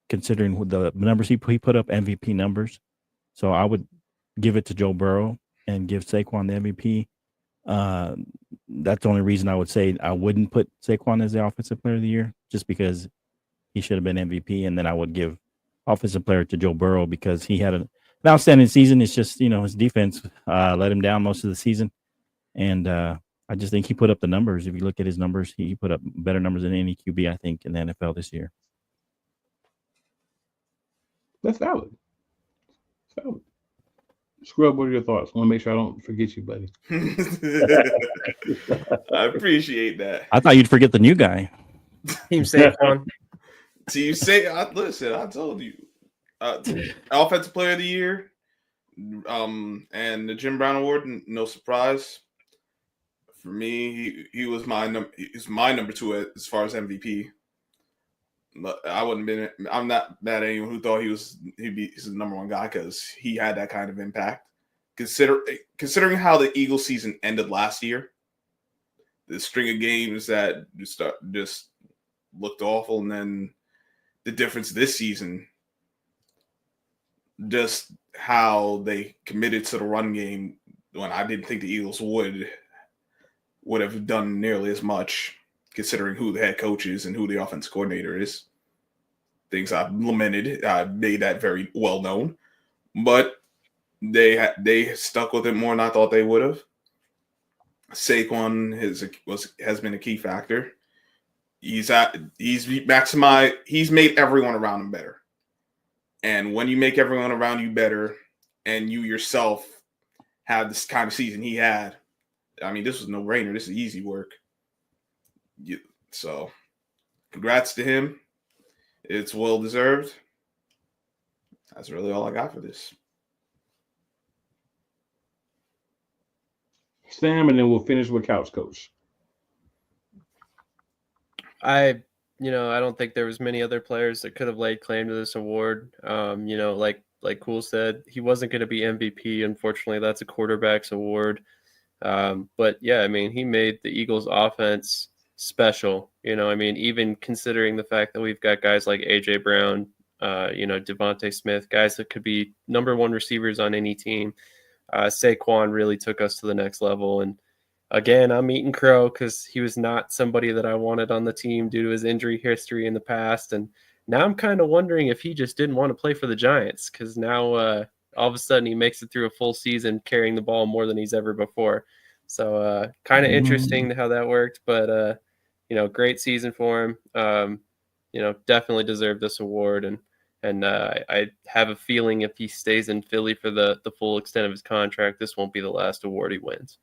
considering the numbers he put up, MVP numbers. So I would give it to Joe Burrow and give Saquon the MVP. That's the only reason I would say I wouldn't put Saquon as the Offensive Player of the Year, just because he should have been MVP. And then I would give Offensive Player to Joe Burrow because he had an outstanding season. It's just, his defense let him down most of the season. And I just think he put up the numbers. If you look at his numbers, he put up better numbers than any QB, I think, in the NFL this year. That's valid. Scrub, what are your thoughts? I want to make sure I don't forget you, buddy. I appreciate that. I thought you'd forget the new guy. Team Saquon. Listen, I told you. Offensive Player of the Year, and the Jim Brown Award, no surprise. For me, he was my number two as far as MVP. I'm not mad at anyone who thought he's the number one guy because he had that kind of impact. Considering how the Eagles season ended last year, the string of games that just looked awful, and then the difference this season, just how they committed to the run game when I didn't think the Eagles would have done nearly as much, considering who the head coach is and who the offense coordinator is. Things I've lamented, I made that very well known, but they stuck with it more than I thought they would have. Saquon has been a key factor. He's made everyone around him better, and when you make everyone around you better, and you yourself have this kind of season he had, I mean, this was no brainer. This is easy work. So, congrats to him. It's well deserved. That's really all I got for this. Sam, and then we'll finish with Couch Coach. I don't think there was many other players that could have laid claim to this award. Like Cool said, he wasn't going to be MVP. Unfortunately, that's a quarterback's award. But yeah, I mean, he made the Eagles offense special, even considering the fact that we've got guys like AJ Brown, Devontae Smith, guys that could be number one receivers on any team. Saquon really took us to the next level. And again, I'm eating crow because he was not somebody that I wanted on the team due to his injury history in the past. And now I'm kind of wondering if he just didn't want to play for the Giants, because now all of a sudden he makes it through a full season carrying the ball more than he's ever before. So kind of interesting how that worked, but great season for him. Definitely deserved this award, and I have a feeling if he stays in Philly for the full extent of his contract, this won't be the last award he wins.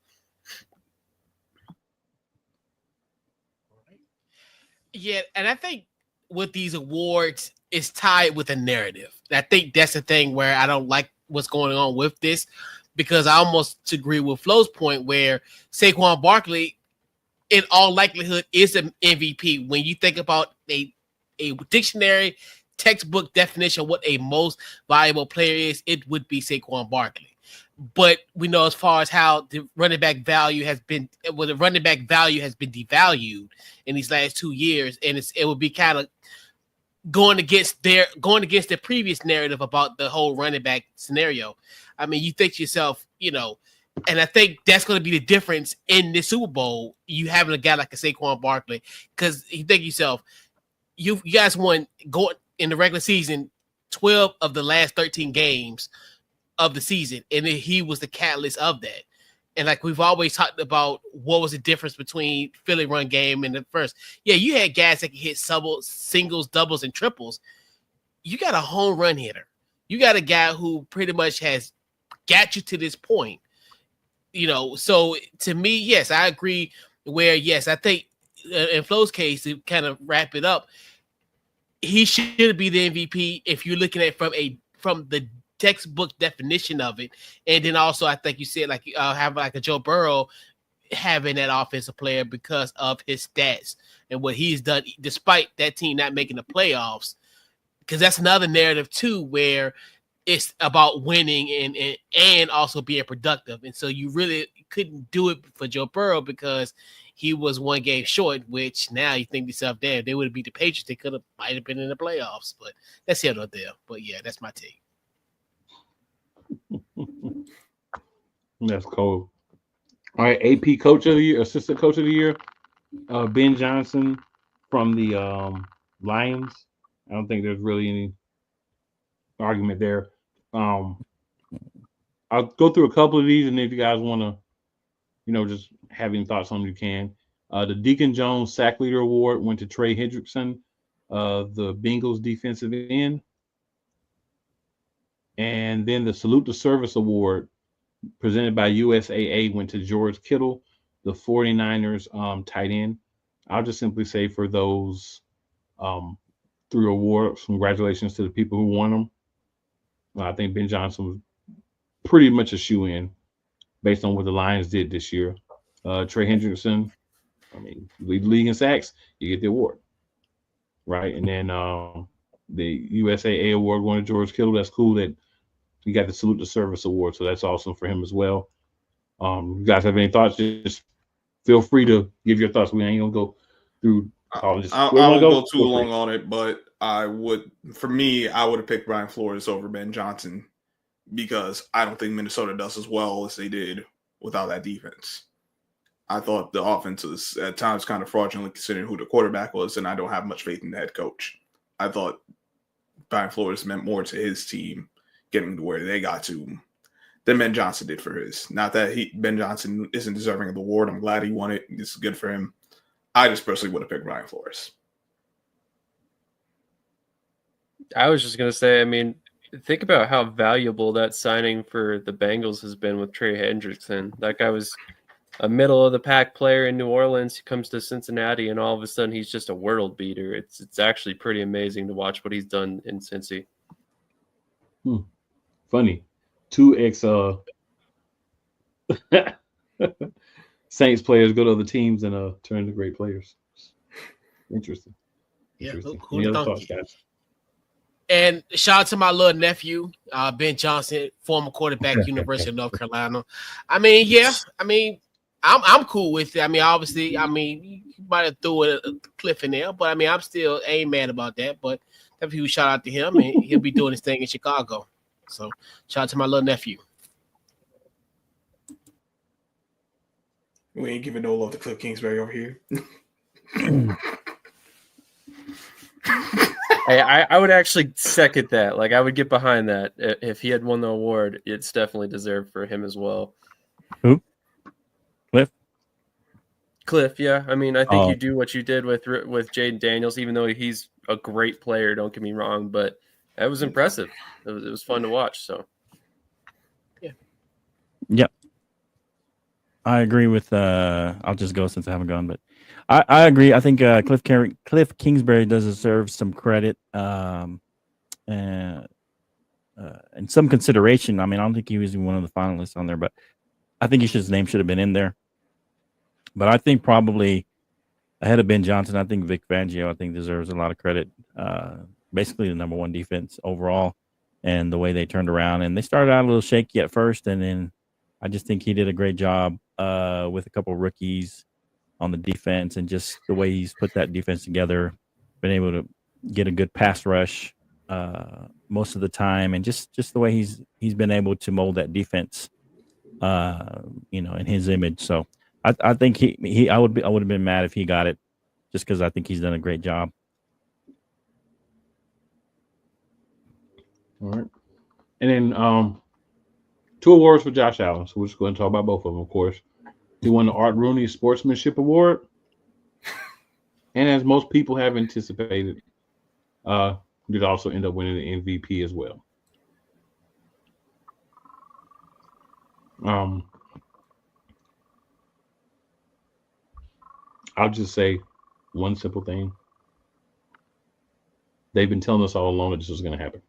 Yeah, and I think with these awards, it's tied with a narrative. I think that's the thing where I don't like what's going on with this, because I almost agree with Flo's point where Saquon Barkley, in all likelihood, is an MVP. When you think about a dictionary textbook definition of what a most valuable player is, it would be Saquon Barkley. But we know as far as how the running back value has been, the running back value has been devalued in these last 2 years, and it would be kind of going against the previous narrative about the whole running back scenario. I mean, you think to yourself, and I think that's going to be the difference in this Super Bowl. You having a guy like a Saquon Barkley, because you think to yourself, you guys won going in the regular season 12 of the last 13 games of the season, and he was the catalyst of that. And like we've always talked about, what was the difference between Philly run game and the first? Yeah, you had guys that could hit singles, doubles, and triples. You got a home run hitter. You got a guy who pretty much has got you to this point. So to me, yes, I agree. Where yes, I think in Flo's case, to kind of wrap it up, he should be the MVP if you're looking at from the textbook definition of it. And then also, I think you said have like a Joe Burrow having that offensive player because of his stats and what he's done, despite that team not making the playoffs. Because that's another narrative too, where it's about winning and also being productive. And so you really couldn't do it for Joe Burrow because he was one game short, which now you think to yourself, damn, they would have beat the Patriots. They might have been in the playoffs, but that's here or there. But yeah, that's my take. That's cool. All right, AP Coach of the Year, Assistant Coach of the Year, Ben Johnson from the Lions. I don't think there's really any argument there. I'll go through a couple of these, and if you guys want to, just have any thoughts on them, you can. The Deacon Jones Sack Leader Award went to Trey Hendrickson, the Bengals defensive end. And then the Salute to Service Award presented by USAA went to George Kittle, the 49ers tight end. I'll just simply say for those 3 awards, congratulations to the people who won them. I think Ben Johnson was pretty much a shoe-in based on what the Lions did this year. Trey Hendrickson, lead the league in sacks, you get the award, right? And then the USAA award going to George Kittle. That's cool that he got the Salute to Service Award, so that's awesome for him as well. You guys have any thoughts? Just feel free to give your thoughts. We ain't gonna go through all this. I won't go too long on it, but I would have picked Brian Flores over Ben Johnson because I don't think Minnesota does as well as they did without that defense. I thought the offense was at times kind of fraudulent considering who the quarterback was, and I don't have much faith in the head coach. I thought Brian Flores meant more to his team getting to where they got to than Ben Johnson did for his. Not that Ben Johnson isn't deserving of the award. I'm glad he won it. It's good for him. I just personally would have picked Brian Flores. I was just going to say, think about how valuable that signing for the Bengals has been with Trey Hendrickson. That guy was a middle-of-the-pack player in New Orleans. He comes to Cincinnati, and all of a sudden he's just a world beater. It's actually pretty amazing to watch what he's done in Cincy. Funny. 2 ex Saints players go to other teams and turn into great players. Interesting. Yeah, Any other thoughts, guys? And shout out to my little nephew, Ben Johnson, former quarterback, University of North Carolina. I'm cool with it. Obviously, you might have threw a cliff in there, but I'm still ain't mad about that. But definitely shout out to him, and he'll be doing his thing in Chicago. So shout out to my little nephew. We ain't giving no love to Cliff Kingsbury over here. I would actually second that. Like, I would get behind that. If he had won the award, it's definitely deserved for him as well. Who? Cliff, yeah. I mean, I think Oh. you do what you did with Jaden Daniels, even though he's a great player. Don't get me wrong, but that was impressive. It was fun to watch. So, yeah, I agree with. I'll just go since I haven't gone, but I agree. I think Cliff Kingsbury does deserve some credit and some consideration. I mean, I don't think he was one of the finalists on there, but I think his name should have been in there. But I think probably ahead of Ben Johnson, I think Vic Fangio, I think, deserves a lot of credit. Basically, the number one defense overall, and the way they turned around. And they started out a little shaky at first, and then I just think he did a great job with a couple of rookies on the defense, and just the way he's put that defense together, been able to get a good pass rush most of the time, and just the way he's been able to mold that defense, in his image. So. I think I would have been mad if he got it, just because I think he's done a great job. All right. And then 2 awards for Josh Allen. So we're just going to talk about both of them, of course. He won the Art Rooney Sportsmanship Award. And as most people have anticipated, did also end up winning the MVP as well. I'll just say one simple thing. They've been telling us all along that this was going to happen.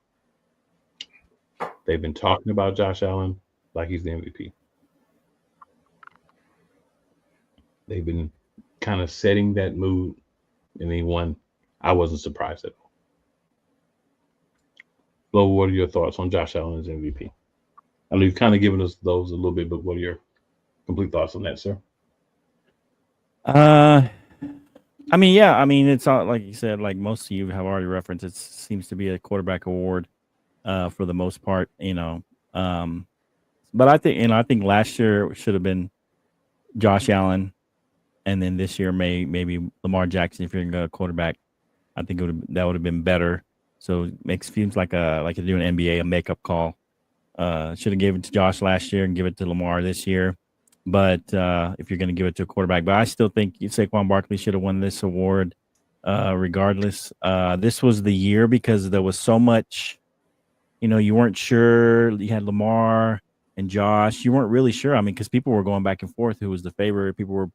They've been talking about Josh Allen like he's the MVP. They've been kind of setting that mood, and he won. I wasn't surprised at all. Flo, what are your thoughts on Josh Allen as MVP? I know you've kind of given us those a little bit, but what are your complete thoughts on that, sir? I mean, yeah. I mean, it's all, like you said, like most of you have already referenced, it seems to be a quarterback award for the most part, but I think last year should have been Josh Allen, and then this year maybe Lamar Jackson. If you're going to go quarterback, I think that would have been better. So it seems like you're doing NBA, a makeup call. Should have given it to Josh last year and give it to Lamar this year. But if you're going to give it to a quarterback, but I still think Saquon Barkley should have won this award regardless. This was the year because there was so much, you weren't sure. You had Lamar and Josh. You weren't really sure. I mean, because people were going back and forth who was the favorite. People were,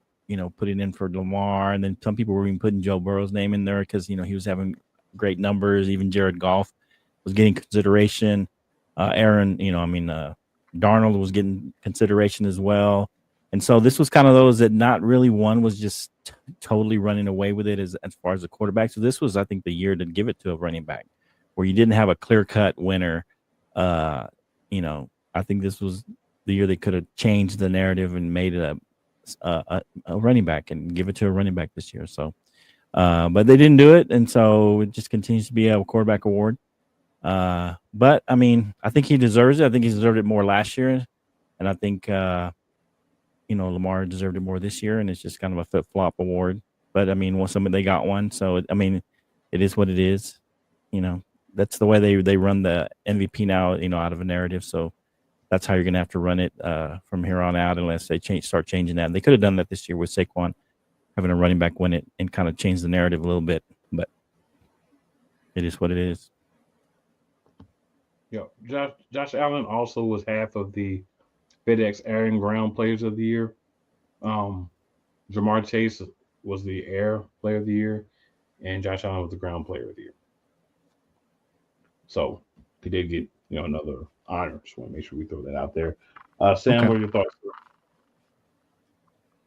putting in for Lamar. And then some people were even putting Joe Burrow's name in there because, he was having great numbers. Even Jared Goff was getting consideration. Darnold was getting consideration as well. And so this was kind of those that not really one was just totally running away with it as far as the quarterback. So this was, I think, the year to give it to a running back where you didn't have a clear-cut winner. I think this was the year they could have changed the narrative and made it a running back and give it to a running back this year. So, but they didn't do it, and so it just continues to be a quarterback award. But, I mean, I think he deserves it. I think he deserved it more last year, and I think Lamar deserved it more this year, and it's just kind of a flip-flop award. But, I mean, they got one, so, it is what it is. That's the way they run the MVP now, out of a narrative. So that's how you're going to have to run it from here on out unless they start changing that. And they could have done that this year with Saquon having a running back win it and kind of change the narrative a little bit. But it is what it is. Yeah, Josh Allen also was half of the FedEx Air and Ground Players of the Year. Jamar Chase was the Air Player of the Year, and Josh Allen was the Ground Player of the Year. So he did get another honor. Just want to make sure we throw that out there. Sam, Okay. What are your thoughts?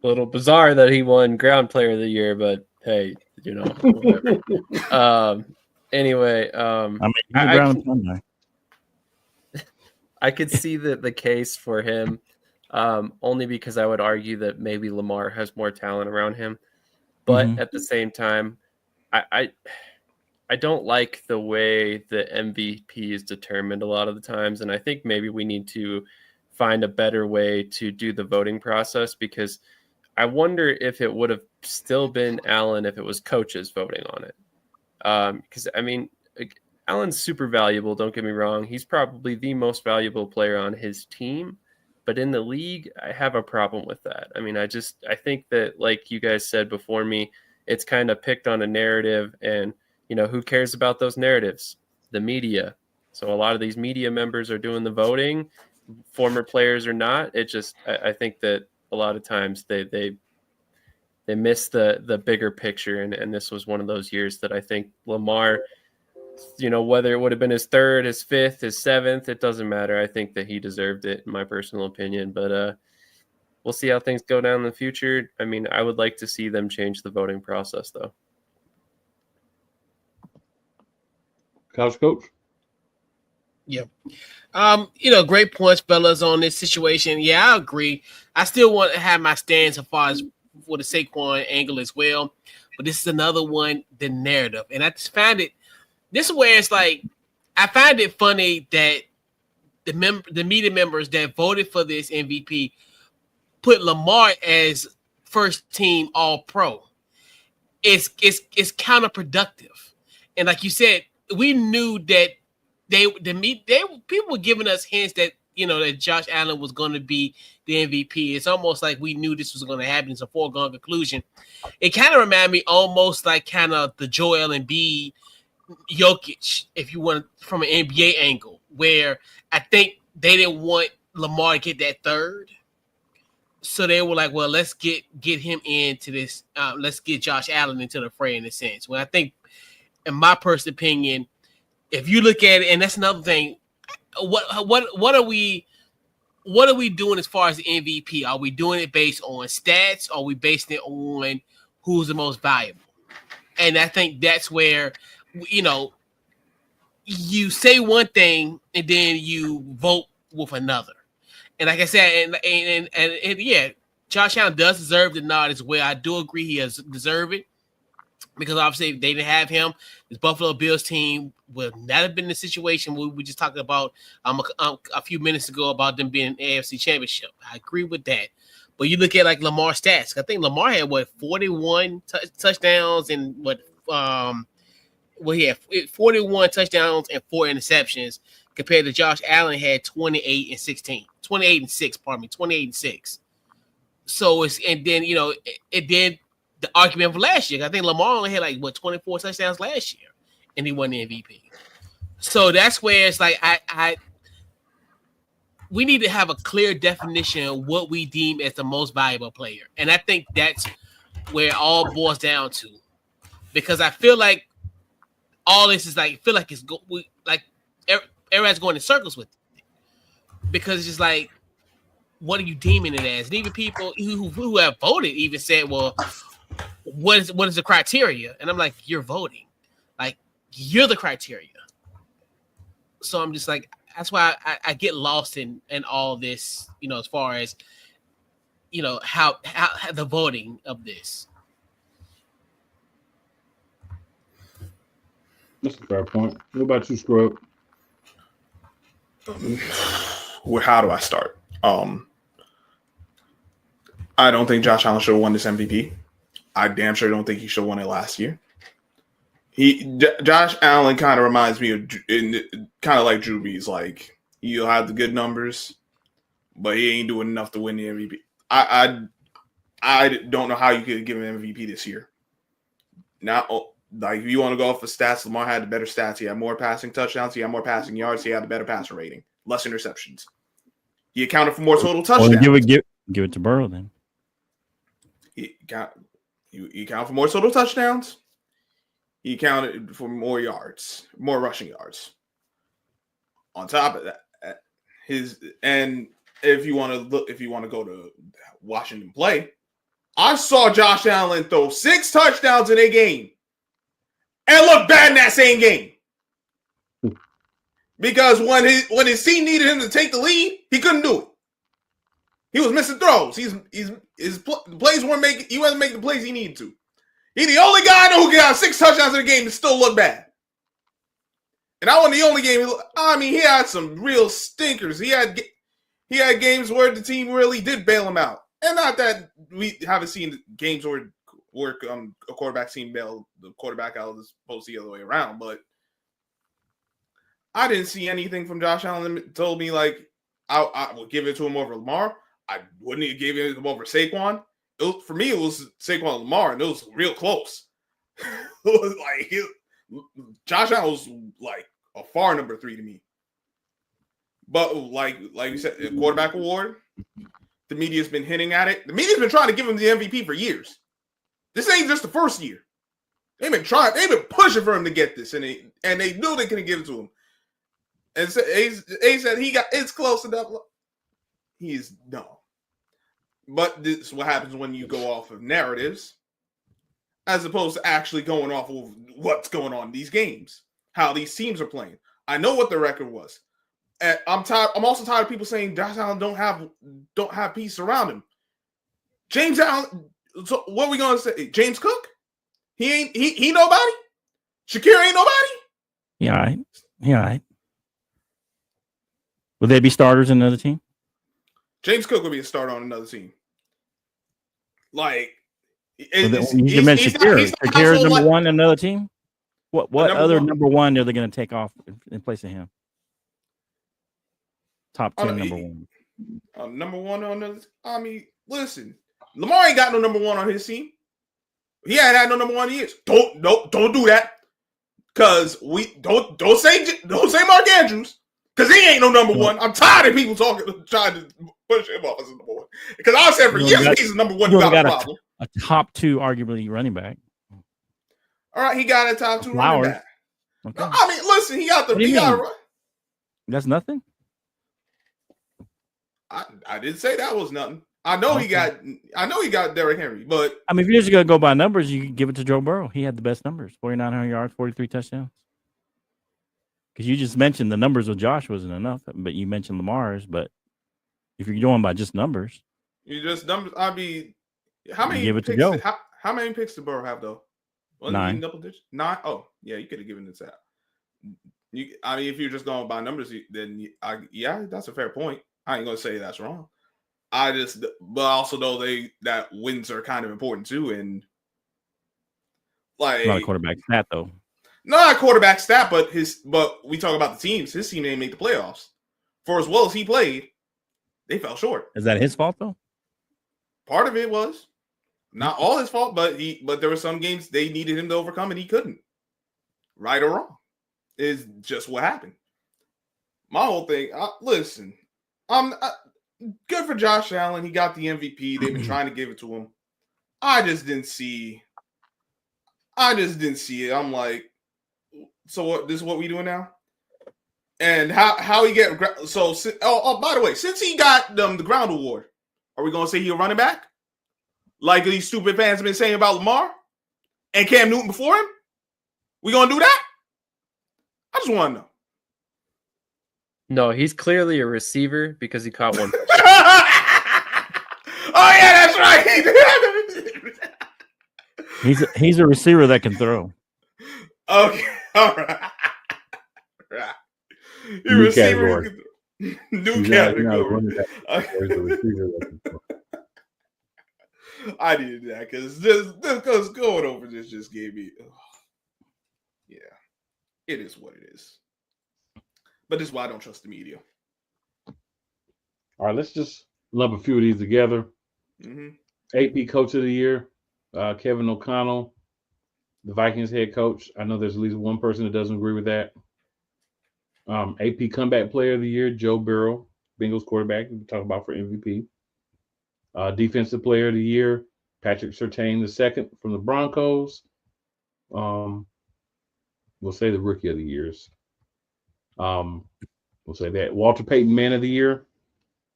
a little bizarre that he won Ground Player of the Year, but hey, whatever. Anyway, I could see the case for him, only because I would argue that maybe Lamar has more talent around him. But at the same time, I don't like the way the MVP is determined a lot of the times. And I think maybe we need to find a better way to do the voting process, because I wonder if it would have still been Allen if it was coaches voting on it. Because I mean, Allen's super valuable. Don't get me wrong; he's probably the most valuable player on his team. But in the league, I have a problem with that. I mean, I think that, like you guys said before me, it's kind of picked on a narrative, and who cares about those narratives? The media. So a lot of these media members are doing the voting. Former players or not, I think that a lot of times they miss the bigger picture, and this was one of those years that I think Lamar, whether it would have been his third, his fifth, his seventh, it doesn't matter. I think that he deserved it, in my personal opinion. But we'll see how things go down in the future. I mean, I would like to see them change the voting process, though. Couch coach. Yeah. Great points, fellas, on this situation. Yeah, I agree. I still want to have my stance as far as for the Saquon angle as well. But this is another one, the narrative. And I just found it, this is where it's like, I find it funny that the media members that voted for this MVP put Lamar as first team All-Pro. It's counterproductive. And like you said, we knew that people were giving us hints that that Josh Allen was going to be the MVP. It's almost like we knew this was going to happen. It's a foregone conclusion. It kind of reminded me almost like kind of the Joel Embiid, Jokic, if you want, from an NBA angle, where I think they didn't want Lamar to get that third. So they were like, well, let's get him into this. Let's get Josh Allen into the fray in a sense. Well, I think, in my personal opinion, if you look at it, and that's another thing, what are we doing as far as the MVP? Are we doing it based on stats? Or are we basing it on who's the most valuable? And I think that's where, you say one thing and then you vote with another. And like I said, and yeah, Josh Allen does deserve the nod as well. I do agree he has deserved it, because obviously if they didn't have him, this Buffalo Bills team would not have been in the situation we just talked about a few minutes ago about them being an AFC Championship. I agree with that. But you look at like Lamar's stats. I think Lamar had 41 touchdowns and he had 41 touchdowns and 4 interceptions, compared to Josh Allen had 28 and 6, 28 and 6. So and then the argument for last year, I think Lamar only had 24 touchdowns last year, and he won the MVP. So that's where it's like we need to have a clear definition of what we deem as the most valuable player, and I think that's where it all boils down to, because I feel like all this is everybody's going in circles with it, because it's just like, what are you deeming it as? And even people who have voted even said, well, what is the criteria? And I'm like, you're voting. Like, you're the criteria. So I'm just like, that's why I get lost in all this, as far as, how the voting of this. That's a fair point. What about you, Scrub? Well, how do I start? I don't think Josh Allen should have won this MVP. I damn sure don't think he should have won it last year. Josh Allen kind of reminds me of kind of like Drew Brees. Like, he'll have the good numbers, but he ain't doing enough to win the MVP. I don't know how you could give him MVP this year. Now, like, if you want to go off of stats, Lamar had the better stats. He had more passing touchdowns. He had more passing yards. He had a better passer rating, less interceptions. He accounted for more total touchdowns. Well, give it to Burrow then. He accounted for more total touchdowns. He accounted for more yards, more rushing yards. On top of that, if you want to go to Washington play, I saw Josh Allen throw 6 touchdowns in a game and look bad in that same game. Because when his team needed him to take the lead, he couldn't do it. He was missing throws. His plays weren't making. He wasn't making the plays he needed to. He's the only guy I know who got 6 touchdowns in a game and still look bad. And that wasn't the only game. He had some real stinkers. He had games where the team really did bail him out, And not that we haven't seen games where a quarterback seen bail the quarterback out as opposed to the other way around, but I didn't see anything from Josh Allen that told me like I would give it to him over Lamar. I wouldn't have given it to him over Saquon. For me, it was Saquon and Lamar, and it was real close. It was like Josh Allen was like a far number 3 to me. But like you said, a quarterback award. The media's been hinting at it. The media's been trying to give him the MVP for years. This ain't just the first year. They've been trying. They've been pushing for him to get this, and they knew they couldn't give it to him. And so A said it's close enough. He's no. But this is what happens when you go off of narratives, as opposed to actually going off of what's going on in these games, how these teams are playing. I know what the record was. And I'm tired. I'm also tired of people saying Josh Allen don't have peace around him. James Allen. So what are we gonna say? James Cook? He nobody. Shakir ain't nobody. Yeah, all right. Would they be starters in another team? James Cook would be a starter on another team. Like you mentioned Shakir. Shakir is number one in another team. What other number one are they going to take off in place of him? Top 10 number one. Number one on the. I mean, listen, Lamar ain't got no number one on his team. He ain't had no number one in years. Don't do that. Cause we don't say Mark Andrews. Cause he ain't no number one. I'm tired of people trying to push him off as number one. Because I said for years he's the number one. You got a problem. A top 2, arguably running back. All right, he got a top 2 running back. Okay. No, I mean, listen, he got the. That's nothing. I didn't say that was nothing. I know he got Derrick Henry, but I mean, if you're just gonna go by numbers, you can give it to Joe Burrow. He had the best numbers: 4,900 yards, 43 touchdowns. Because you just mentioned the numbers with Josh wasn't enough, but you mentioned Lamar's. But if you're going by just numbers, I mean, how many give it picks? To Joe. How many picks did Burrow have though? 9. Double digits? 9. Oh, yeah, you could have given it that. I mean, if you're just going by numbers, then that's a fair point. I ain't gonna say that's wrong. But also know that wins are kind of important too, and like not a quarterback stat though. Not a quarterback stat, but we talk about the teams. His team didn't make the playoffs. For as well as he played, they fell short. Is that his fault though? Part of it was not all his fault, but there were some games they needed him to overcome and he couldn't. Right or wrong, is just what happened. My whole thing. Listen. Good for Josh Allen. He got the MVP. They've been trying to give it to him. I just didn't see it. I'm like, so what? This is what we doing now? And how he get so? By the way, since he got the ground award, are we gonna say he's a running back? Like these stupid fans have been saying about Lamar and Cam Newton before him? We gonna do that? I just want to know. No, he's clearly a receiver because he caught one. Oh yeah, that's right. He's a receiver that can throw. Okay, all right. New category. New category. I needed that because going over this just gave me. Yeah, it is what it is. But this is why I don't trust the media. All right, let's just lump a few of these together. Mm-hmm. AP Coach of the Year, Kevin O'Connell, the Vikings head coach. I know there's at least one person that doesn't agree with that. AP Comeback Player of the Year, Joe Burrow, Bengals quarterback, we talk about for MVP. Defensive Player of the Year, Patrick Surtain II from the Broncos. We'll say the Rookie of the Years. We'll say that. Walter Payton Man of the Year,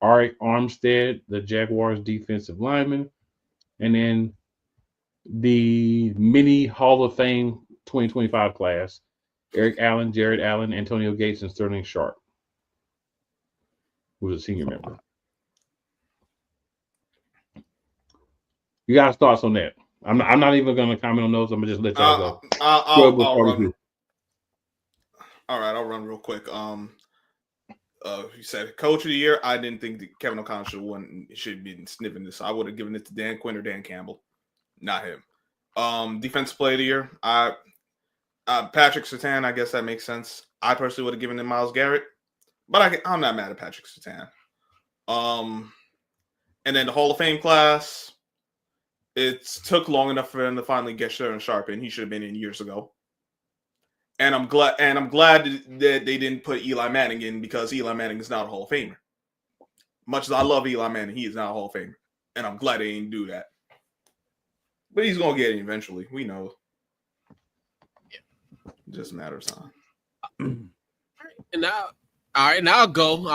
Arik Armstead, the Jaguars defensive lineman, and then the mini Hall of Fame 2025 class, Eric Allen, Jared Allen, Antonio Gates, and Sterling Sharp, who's a senior member. You guys' thoughts on that? I'm not even going to comment on those. I'm going to just let y'all go. I'll run. All right, I'll run real quick. You said coach of the year. I didn't think that Kevin O'Connell should have been sniffing this. I would have given it to Dan Quinn or Dan Campbell, not him. Defensive player of the year. Patrick Surtain. I guess that makes sense. I personally would have given it Myles Garrett, but I'm not mad at Patrick Surtain. And then the Hall of Fame class. It took long enough for him to finally get Sterling Sharp in. He should have been in years ago. And I'm glad that they didn't put Eli Manning in, because Eli Manning is not a Hall of Famer. Much as I love Eli Manning, he is not a Hall of Famer. And I'm glad they didn't do that. But he's gonna get it eventually. We know. Yeah. It just matters of time. All right, now I'll go.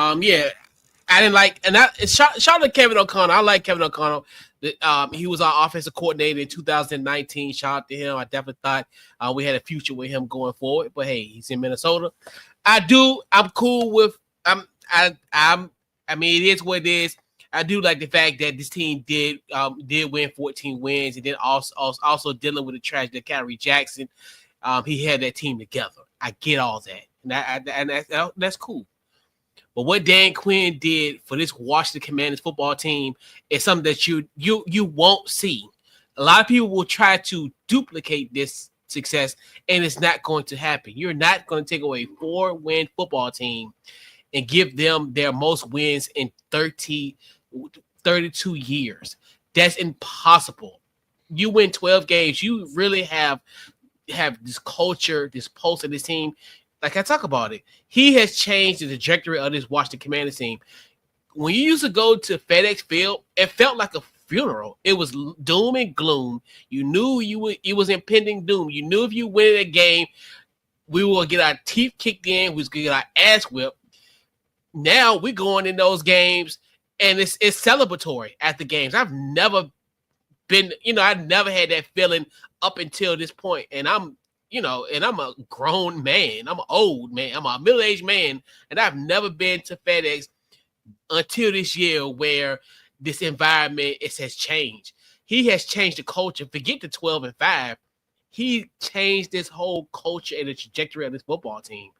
I didn't like, and shout out to Kevin O'Connell. I like Kevin O'Connell. He was our offensive coordinator in 2019. Shout out to him. I definitely thought we had a future with him going forward. But hey, he's in Minnesota. I'm cool with. I mean, it is what it is. I do like the fact that this team did win 14 wins, and then also dealing with the tragedy of Kyrie Jackson. He had that team together. I get all that, and that's cool. But what Dan Quinn did for this Washington Commanders football team is something that you won't see. A lot of people will try to duplicate this success, and it's not going to happen. You're not going to take away a 4-win football team and give them their most wins in 32 years. That's impossible. You win 12 games. You really have this culture, this pulse of this team. Like I talk about it, he has changed the trajectory of this Washington Commanders team. When you used to go to FedEx Field, it felt like a funeral. It was doom and gloom. You knew it was impending doom. You knew if you win a game, we will get our teeth kicked in. We was gonna get our ass whipped. Now we're going in those games, and it's celebratory at the games. I've never been, I've never had that feeling up until this point, and I'm a grown man. I'm an old man. I'm a middle-aged man. And I've never been to FedEx until this year where this environment has changed. He has changed the culture. Forget the 12-5. He changed this whole culture and the trajectory of this football team.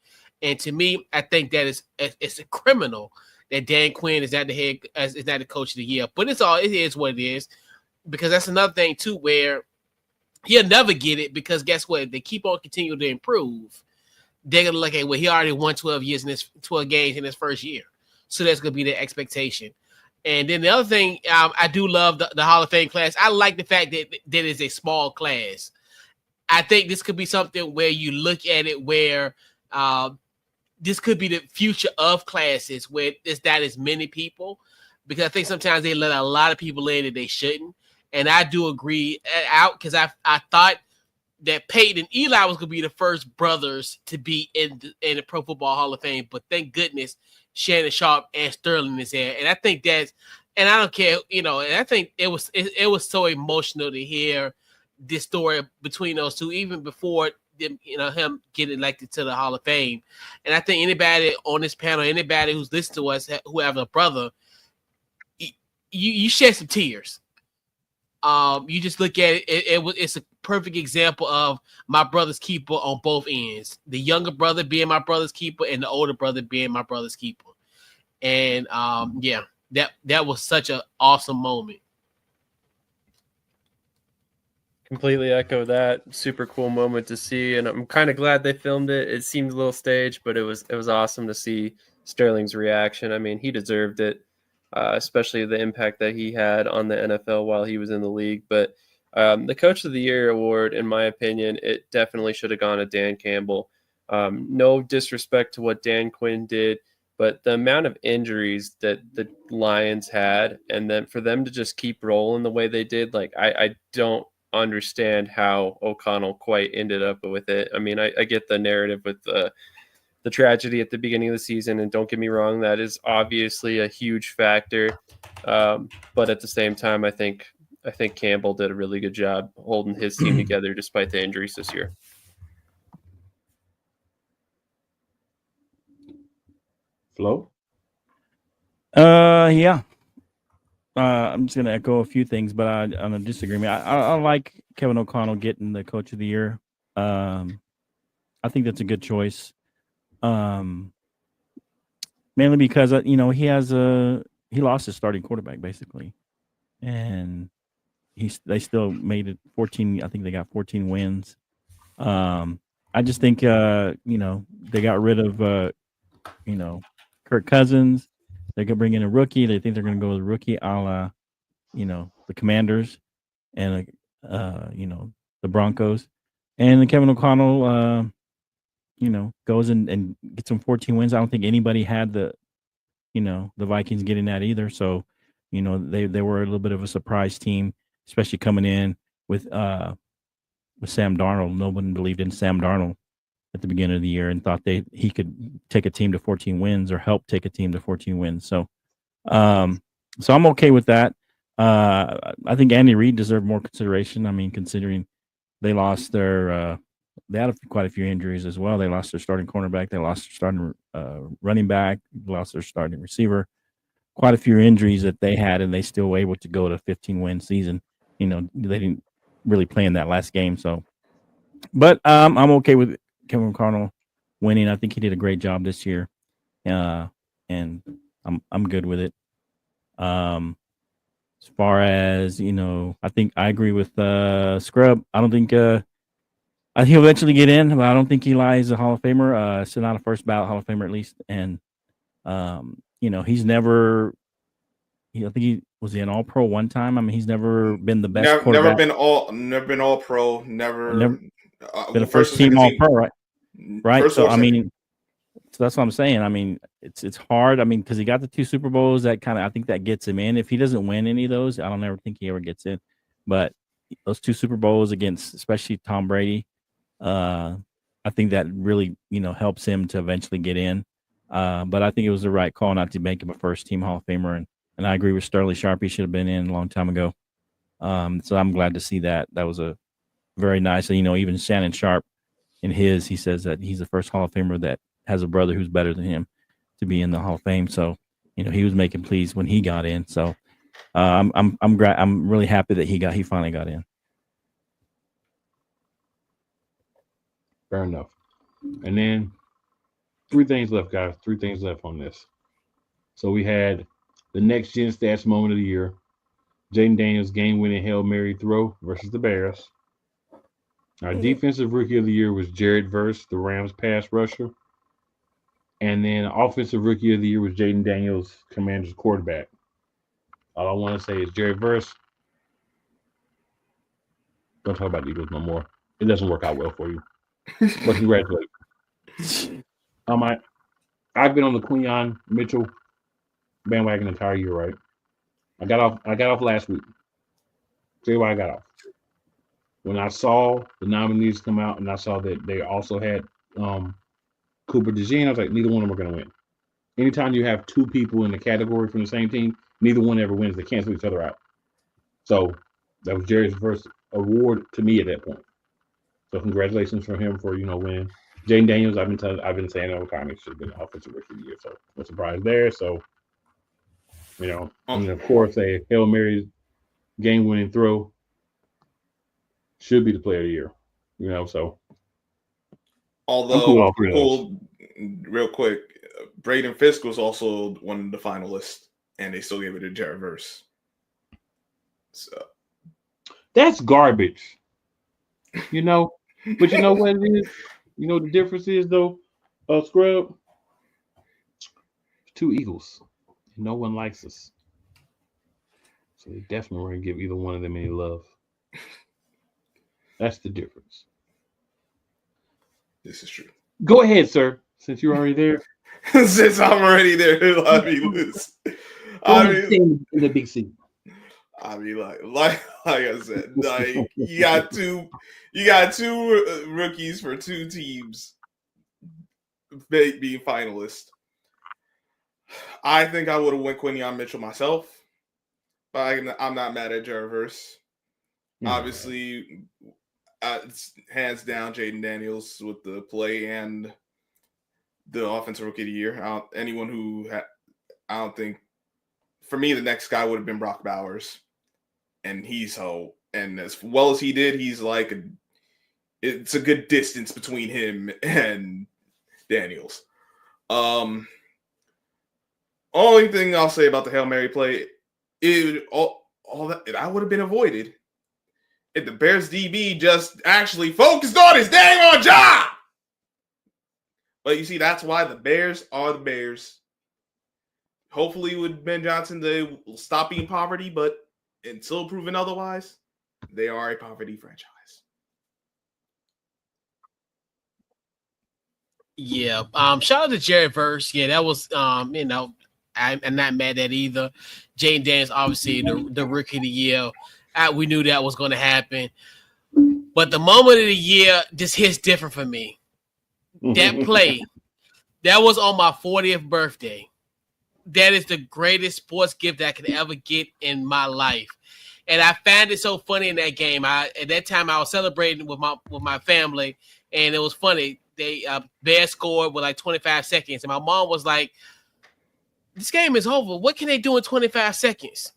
And to me, I think that it's a criminal that Dan Quinn is not the coach of the year. But it is what it is. Because that's another thing, too, where he'll never get it, because guess what? If they keep on continuing to improve, they're going to look at, well, he already won 12 games in his first year. So that's going to be the expectation. And then the other thing, I do love the Hall of Fame class. I like the fact that it's a small class. I think this could be something where you look at it where this could be the future of classes where it's not as many people, because I think sometimes they let a lot of people in that they shouldn't. And I do agree because I thought that Peyton and Eli was going to be the first brothers to be in the Pro Football Hall of Fame. But thank goodness Shannon Sharp and Sterling is there. And I think and I don't care, and I think it was so emotional to hear this story between those two, even before them, him getting elected to the Hall of Fame. And I think anybody on this panel, anybody who's listening to us, who have a brother, you shed some tears. You just look at it, it's a perfect example of my brother's keeper on both ends. The younger brother being my brother's keeper and the older brother being my brother's keeper. And that was such an awesome moment. Completely echo that. Super cool moment to see, and I'm kind of glad they filmed it. It seemed a little staged, but it was awesome to see Sterling's reaction. I mean, he deserved it. Especially the impact that he had on the NFL while he was in the league. But the Coach of the Year award, in my opinion, it definitely should have gone to Dan Campbell. No disrespect to what Dan Quinn did, but the amount of injuries that the Lions had, and then for them to just keep rolling the way they did, like I don't understand how O'Connell quite ended up with it. I mean, I get the narrative with the tragedy at the beginning of the season, and don't get me wrong, that is obviously a huge factor. But at the same time, I think Campbell did a really good job holding his team together despite the injuries this year. Flo? Yeah. I'm just gonna echo a few things, but I'm a disagreement. I like Kevin O'Connell getting the Coach of the Year. I think that's a good choice. mainly because he lost his starting quarterback basically, and they still made it 14. I think they got 14 wins. I just think they got rid of Kirk Cousins. They could bring in a rookie. They think they're going to go with a rookie, a la the Commanders and the Broncos, and Kevin O'Connell goes and gets some 14 wins. I don't think anybody had the Vikings getting that either. So, they were a little bit of a surprise team, especially coming in with Sam Darnold. No one believed in Sam Darnold at the beginning of the year and thought he could take a team to 14 wins or help take a team to 14 wins. So, so I'm okay with that. I think Andy Reid deserved more consideration. I mean, considering they lost they had quite a few injuries as well. They lost their starting cornerback. They lost their starting running back. Lost their starting receiver. Quite a few injuries that they had, and they still were able to go to 15-win season. They didn't really play in that last game. So, but I'm okay with Kevin O'Connell winning. I think he did a great job this year, and I'm good with it. As far as I think I agree with Scrub. I don't think he'll eventually get in, but I don't think Eli is a Hall of Famer. So not a first ballot Hall of Famer at least. And he's never. I think he was an All Pro one time. I mean, he's never been the best. Never been All Pro. Never been a first team All Pro, right? Right. So I mean, so that's what I'm saying. I mean, it's hard. I mean, because he got the 2 Super Bowls, that I think that gets him in. If he doesn't win any of those, I don't ever think he ever gets in. But those 2 Super Bowls against, especially Tom Brady, I think that really helps him to eventually get in. But I think it was the right call not to make him a first team Hall of Famer, and I agree with Sterling Sharp. He should have been in a long time ago. So I'm glad to see that. That was a very nice. Even Shannon Sharp he says that he's the first Hall of Famer that has a brother who's better than him to be in the Hall of Fame. So, he was making pleas when he got in. So, I'm really happy that he finally got in. Fair enough. And then 3 things left, guys. 3 things left on this. So we had the next gen stats moment of the year. Jaden Daniels game-winning Hail Mary throw versus the Bears. Our defensive rookie of the year was Jared Verse, the Rams pass rusher. And then offensive rookie of the year was Jaden Daniels, Commanders quarterback. All I want to say is Jared Verse, don't talk about the Eagles no more. It doesn't work out well for you. But congratulations. I've been on the Quinyon Mitchell bandwagon the entire year, right? I got off last week. Tell you why I got off. When I saw the nominees come out and I saw that they also had Cooper DeJean, I was like, neither one of them are going to win. Anytime you have 2 people in the category from the same team, neither one ever wins. They cancel each other out. So that was Jerry's first award to me at that point. So congratulations for him for winning. Jaden Daniels, I've been saying all the time he should have been the offensive rookie of the year. So no surprise there. So and of course a Hail Mary game-winning throw should be the player of the year. So although cool, real quick, Braden Fisk was also one of the finalists, and they still gave it to Jared Verse. So that's garbage. But you know what it is? The difference is though, Scrub, 2 Eagles. No one likes us. So they definitely weren't give either one of them any love. That's the difference. This is true. Go ahead, sir. Since you're already there. Since I'm already there, I mean, in the big C. I mean, like I said, like you got two rookies for 2 teams being finalists. I think I would have went Quinyon Mitchell myself, but I'm not mad at Jared Verse. Obviously, it's hands down Jaden Daniels with the play and the offensive rookie of the year. I don't think, for me, the next guy would have been Brock Bowers. And and as well as he did, he's like, it's a good distance between him and Daniels. Only thing I'll say about the Hail Mary play is all that would have been avoided if the Bears DB just actually focused on his dang on job. But you see, that's why the Bears are the Bears. Hopefully, with Ben Johnson, they will stop being poverty, but until proven otherwise, they are a poverty franchise. Yeah. Shout out to Jared Verse. Yeah, that was I'm not mad at either. Jane Daniels, obviously the rookie of the year. We knew that was going to happen. But the moment of the year just hits different for me. That play, that was on my 40th birthday. That is the greatest sports gift I could ever get in my life. And I found it so funny in that game. At that time I was celebrating with my family, and it was funny. Bears scored with like 25 seconds, and my mom was like, "This game is over. What can they do in 25 seconds?"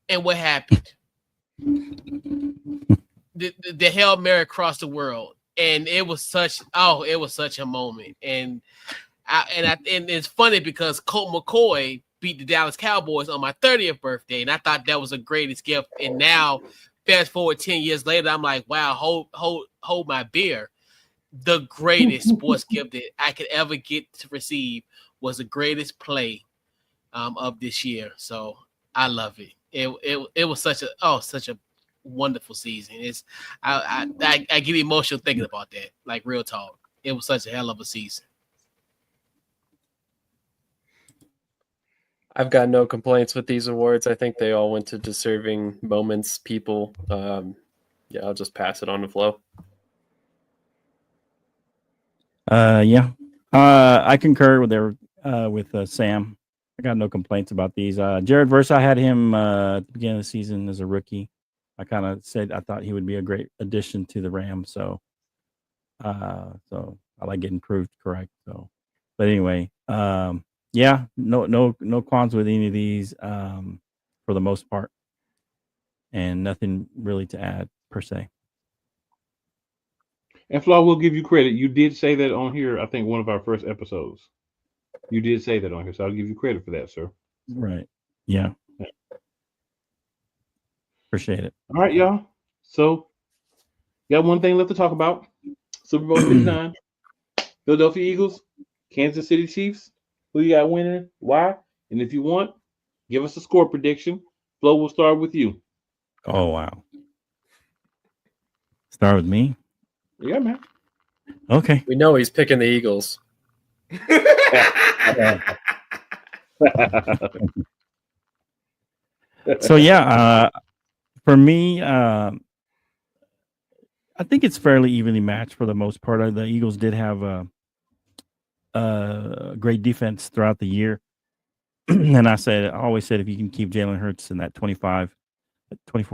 And what happened? The Hail Mary across the world, and it was such a moment. And it's funny because Colt McCoy beat the Dallas Cowboys on my 30th birthday, and I thought that was the greatest gift. And now, fast forward 10 years later, I'm like, wow, hold my beer. The greatest sports gift that I could ever get to receive was the greatest play of this year. So I love it. It was such a wonderful season. I get emotional thinking about that. Like, real talk. It was such a hell of a season. I've got no complaints with these awards. I think they all went to deserving moments, people. I'll just pass it on to Flo. I concur with Sam. I got no complaints about these. Jared Verse, I had him at the beginning of the season as a rookie. I kind of said I thought he would be a great addition to the Rams. So I like getting proved correct. So, but anyway, no qualms with any of these for the most part, and nothing really to add per se. And Flaw, will give you credit. You did say that on here. I think one of our first episodes. You did say that on here, so I'll give you credit for that, sir. Right. Yeah. Appreciate it. All right, y'all. So, got one thing left to talk about. Super Bowl 59. Philadelphia Eagles, Kansas City Chiefs. Who you got winning? Why? And if you want, give us a score prediction. Flo, will start with you. Oh, wow. Start with me? Yeah, man. Okay. We know he's picking the Eagles. So, for me, I think it's fairly evenly matched for the most part. The Eagles did have a great defense throughout the year. And I always said, if you can keep Jalen Hurts in that 24,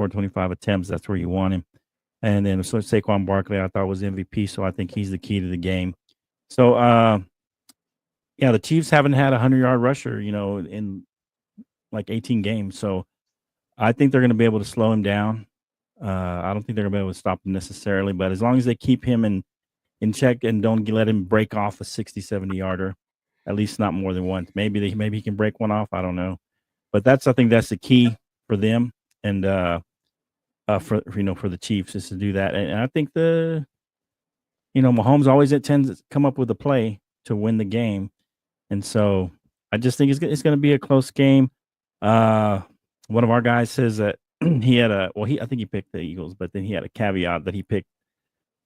25 attempts, that's where you want him. And then Saquon Barkley, I thought was MVP. So I think he's the key to the game. So, the Chiefs haven't had a 100-yard rusher, in like 18 games. So I think they're going to be able to slow him down. I don't think they're going to be able to stop him necessarily, but as long as they keep him in check and don't let him break off a 60, 70-yarder, at least not more than once. Maybe he can break one off. I don't know. But I think that's the key for them. And, for the Chiefs is to do that. And I think Mahomes always tends to come up with a play to win the game. And so I just think it's going to be a close game. One of our guys says that he had I think he picked the Eagles, but then he had a caveat that he picked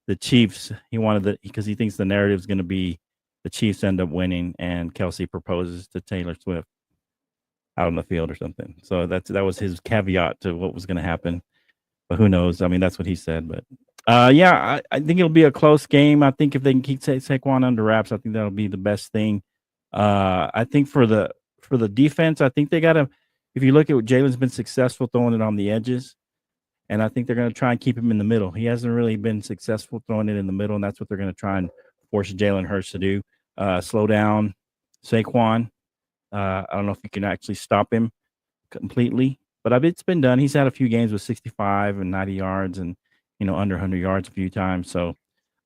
the Chiefs. He wanted because he thinks the narrative is going to be the Chiefs end up winning and Kelsey proposes to Taylor Swift out on the field or something. So that was his caveat to what was going to happen. But who knows? I mean, that's what he said. But I think it'll be a close game. I think if they can keep Saquon under wraps, I think that'll be the best thing. I think for the defense, I think they got to. If you look at what Jalen's been successful throwing it on the edges, and I think they're going to try and keep him in the middle. He hasn't really been successful throwing it in the middle, and that's what they're going to try and force Jalen Hurts to do. Slow down Saquon. I don't know if you can actually stop him completely, but it's been done. He's had a few games with 65 and 90 yards and, under 100 yards a few times. So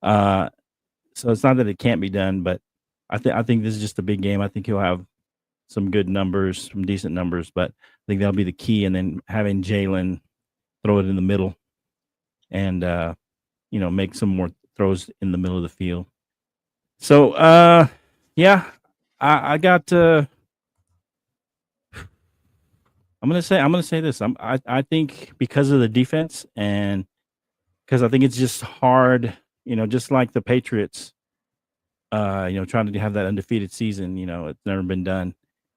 it's not that it can't be done, but I think this is just a big game. I think he'll have some good numbers, some decent numbers, but I think that'll be the key. And then having Jalen throw it in the middle and make some more throws in the middle of the field. So yeah, I got I'm gonna say this. I think because of the defense and because I think it's just hard, just like the Patriots, trying to have that undefeated season. It's never been done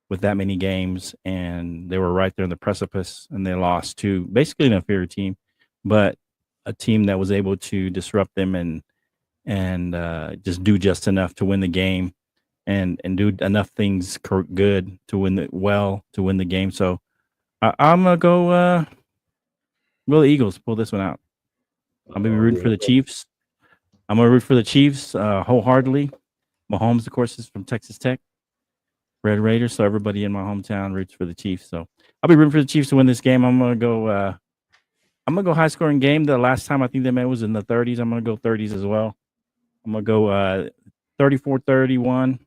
with that many games, and they were right there in the precipice, and they lost to basically an inferior team, but a team that was able to disrupt them and just do just enough to win the game, and do enough things good to win the game. So I'm gonna go. Will the Eagles pull this one out? I'm gonna be rooting for the Chiefs. I'm gonna root for the Chiefs wholeheartedly. Mahomes, of course, is from Texas Tech, Red Raiders. So everybody in my hometown roots for the Chiefs. So I'll be rooting for the Chiefs to win this game. I'm gonna go high scoring game. The last time I think they met was in the 30s. I'm gonna go 30s as well. I'm gonna go 34-31.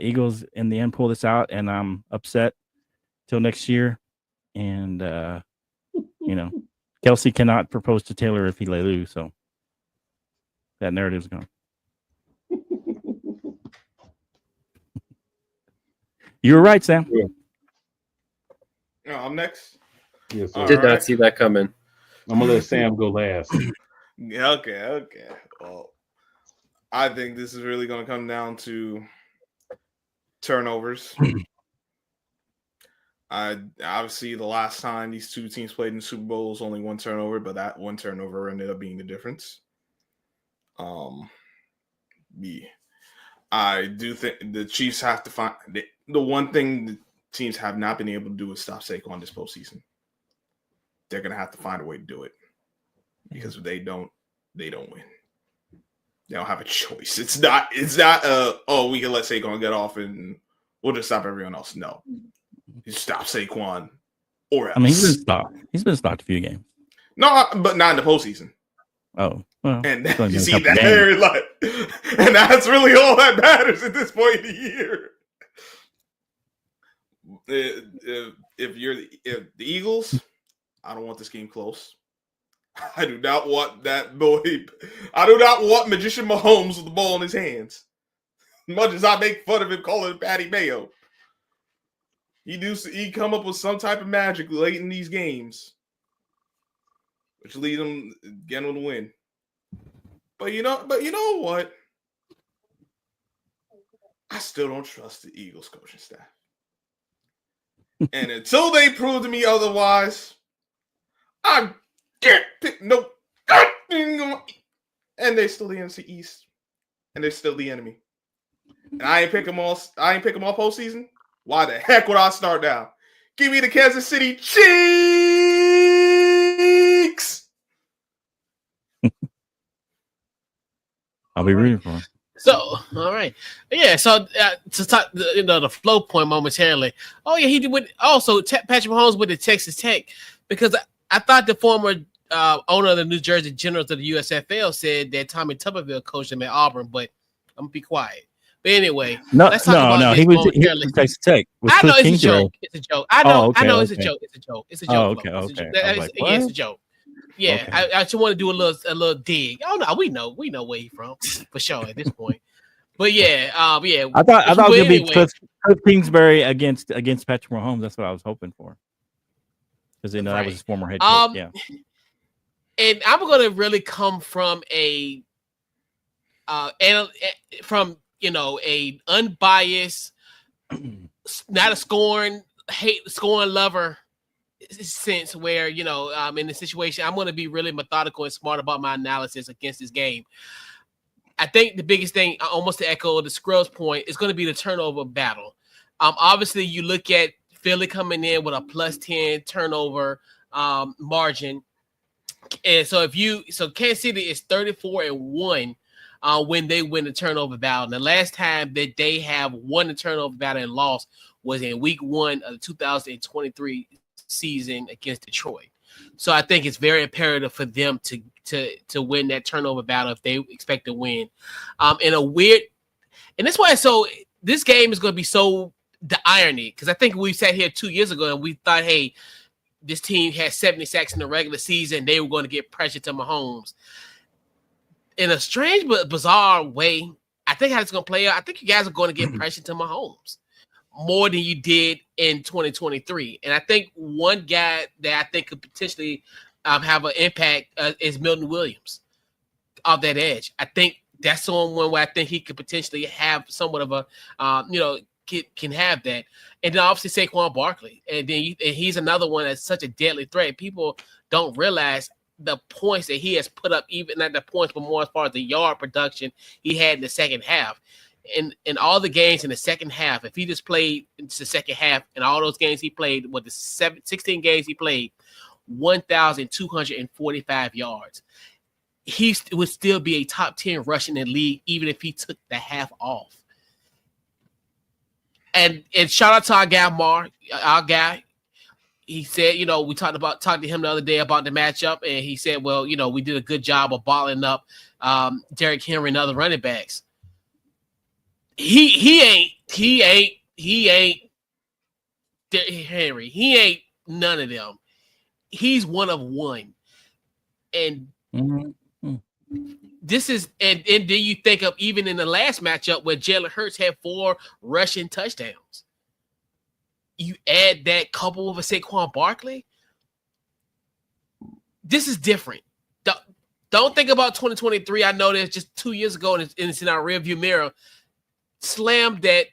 Eagles in the end pull this out, and I'm upset till next year. And Kelsey cannot propose to Taylor if he lay loose. So that narrative's gone. You were right, Sam. Oh, I'm next. Yes, sir. Did not see that coming. I'm gonna let Sam go last. Yeah, okay. Well, I think this is really going to come down to turnovers. Obviously the last time these two teams played in the Super Bowl was only one turnover, but that one turnover ended up being the difference. I do think the Chiefs have to find the one thing the teams have not been able to do is stop Saquon this postseason. They're gonna have to find a way to do it because if they don't win. They don't have a choice. It's not we can let Saquon get off and we'll just stop everyone else. No. You stop Saquon or else. I mean, he's been stopped a few games. No, but not in the postseason. Oh, well, and you see that there, and that's really all that matters at this point in the year. If the Eagles, I don't want this game close. I do not want that boy. I do not want Magician Mahomes with the ball in his hands. As much as I make fun of him calling it Patty Mayo, he come up with some type of magic late in these games, which lead them again with a win. But you know what? I still don't trust the Eagles coaching staff. And until they prove to me otherwise, I can't pick no. And they're still the NFC East. And they're still the enemy. And I ain't pick them all postseason. Why the heck would I start now? Give me the Kansas City Cheeks. I'll be rooting for him. So, all right. Yeah, so to talk the flow point momentarily. Oh, yeah, he did with also Patrick Mahomes with the Texas Tech because I thought the former owner of the New Jersey Generals of the USFL said that Tommy Tuberville coached him at Auburn, but I'm going to be quiet. But anyway, let's talk about he was Texas Tech. I know it's a joke. It's a joke. I know it's a joke. It's a joke. It's a joke. Oh, okay. It's a joke. Yeah, okay. I just want to do a little dig. Oh no, we know where he's from for sure at this point. But yeah. I thought it was gonna be Cliff Kingsbury against Patrick Mahomes. That's what I was hoping for. Because that was his former head coach. Yeah. And I'm gonna really come from a unbiased, not a scoring lover sense where, in the situation, I'm going to be really methodical and smart about my analysis against this game. I think the biggest thing, almost to echo the Scrubs point, is going to be the turnover battle. Obviously, you look at Philly coming in with a plus 10 turnover margin. And so Kansas City is 34-1 when they win the turnover battle. And the last time that they have won the turnover battle and lost was in week 1 of the 2023 season against Detroit. So I think it's very imperative for them to win that turnover battle if they expect to win. In And that's why this game is going to be so the irony, because I think we sat here 2 years ago and we thought, hey, this team had 70 sacks in the regular season. They were going to get pressure to Mahomes. In a strange but bizarre way, I think how it's going to play out, I think you guys are going to get pressure to Mahomes more than you did in 2023. And I think one guy that I think could potentially have an impact is Milton Williams off that edge. I think that's the one where I think he could potentially have somewhat of a, can have that. And then obviously Saquon Barkley. And then he's another one that's such a deadly threat. People don't realize the points that he has put up, even not the points, but more as far as the yard production he had in the second half. In all the games in the second half, if he just played in the second half and all those games he played, with the 16 games he played, 1,245 yards. He would still be a top 10 rushing in the league, even if he took the half off. And shout out to our guy. He said, we talked to him the other day about the matchup, and he said, well, we did a good job of balling up Derrick Henry and other running backs. He ain't Henry. He ain't none of them. He's one of one. And this is, and then you think of even in the last matchup where Jalen Hurts had 4 rushing touchdowns. You add that couple with a Saquon Barkley. This is different. Don't think about 2023. I know that's just 2 years ago and it's in our rearview mirror. Slam that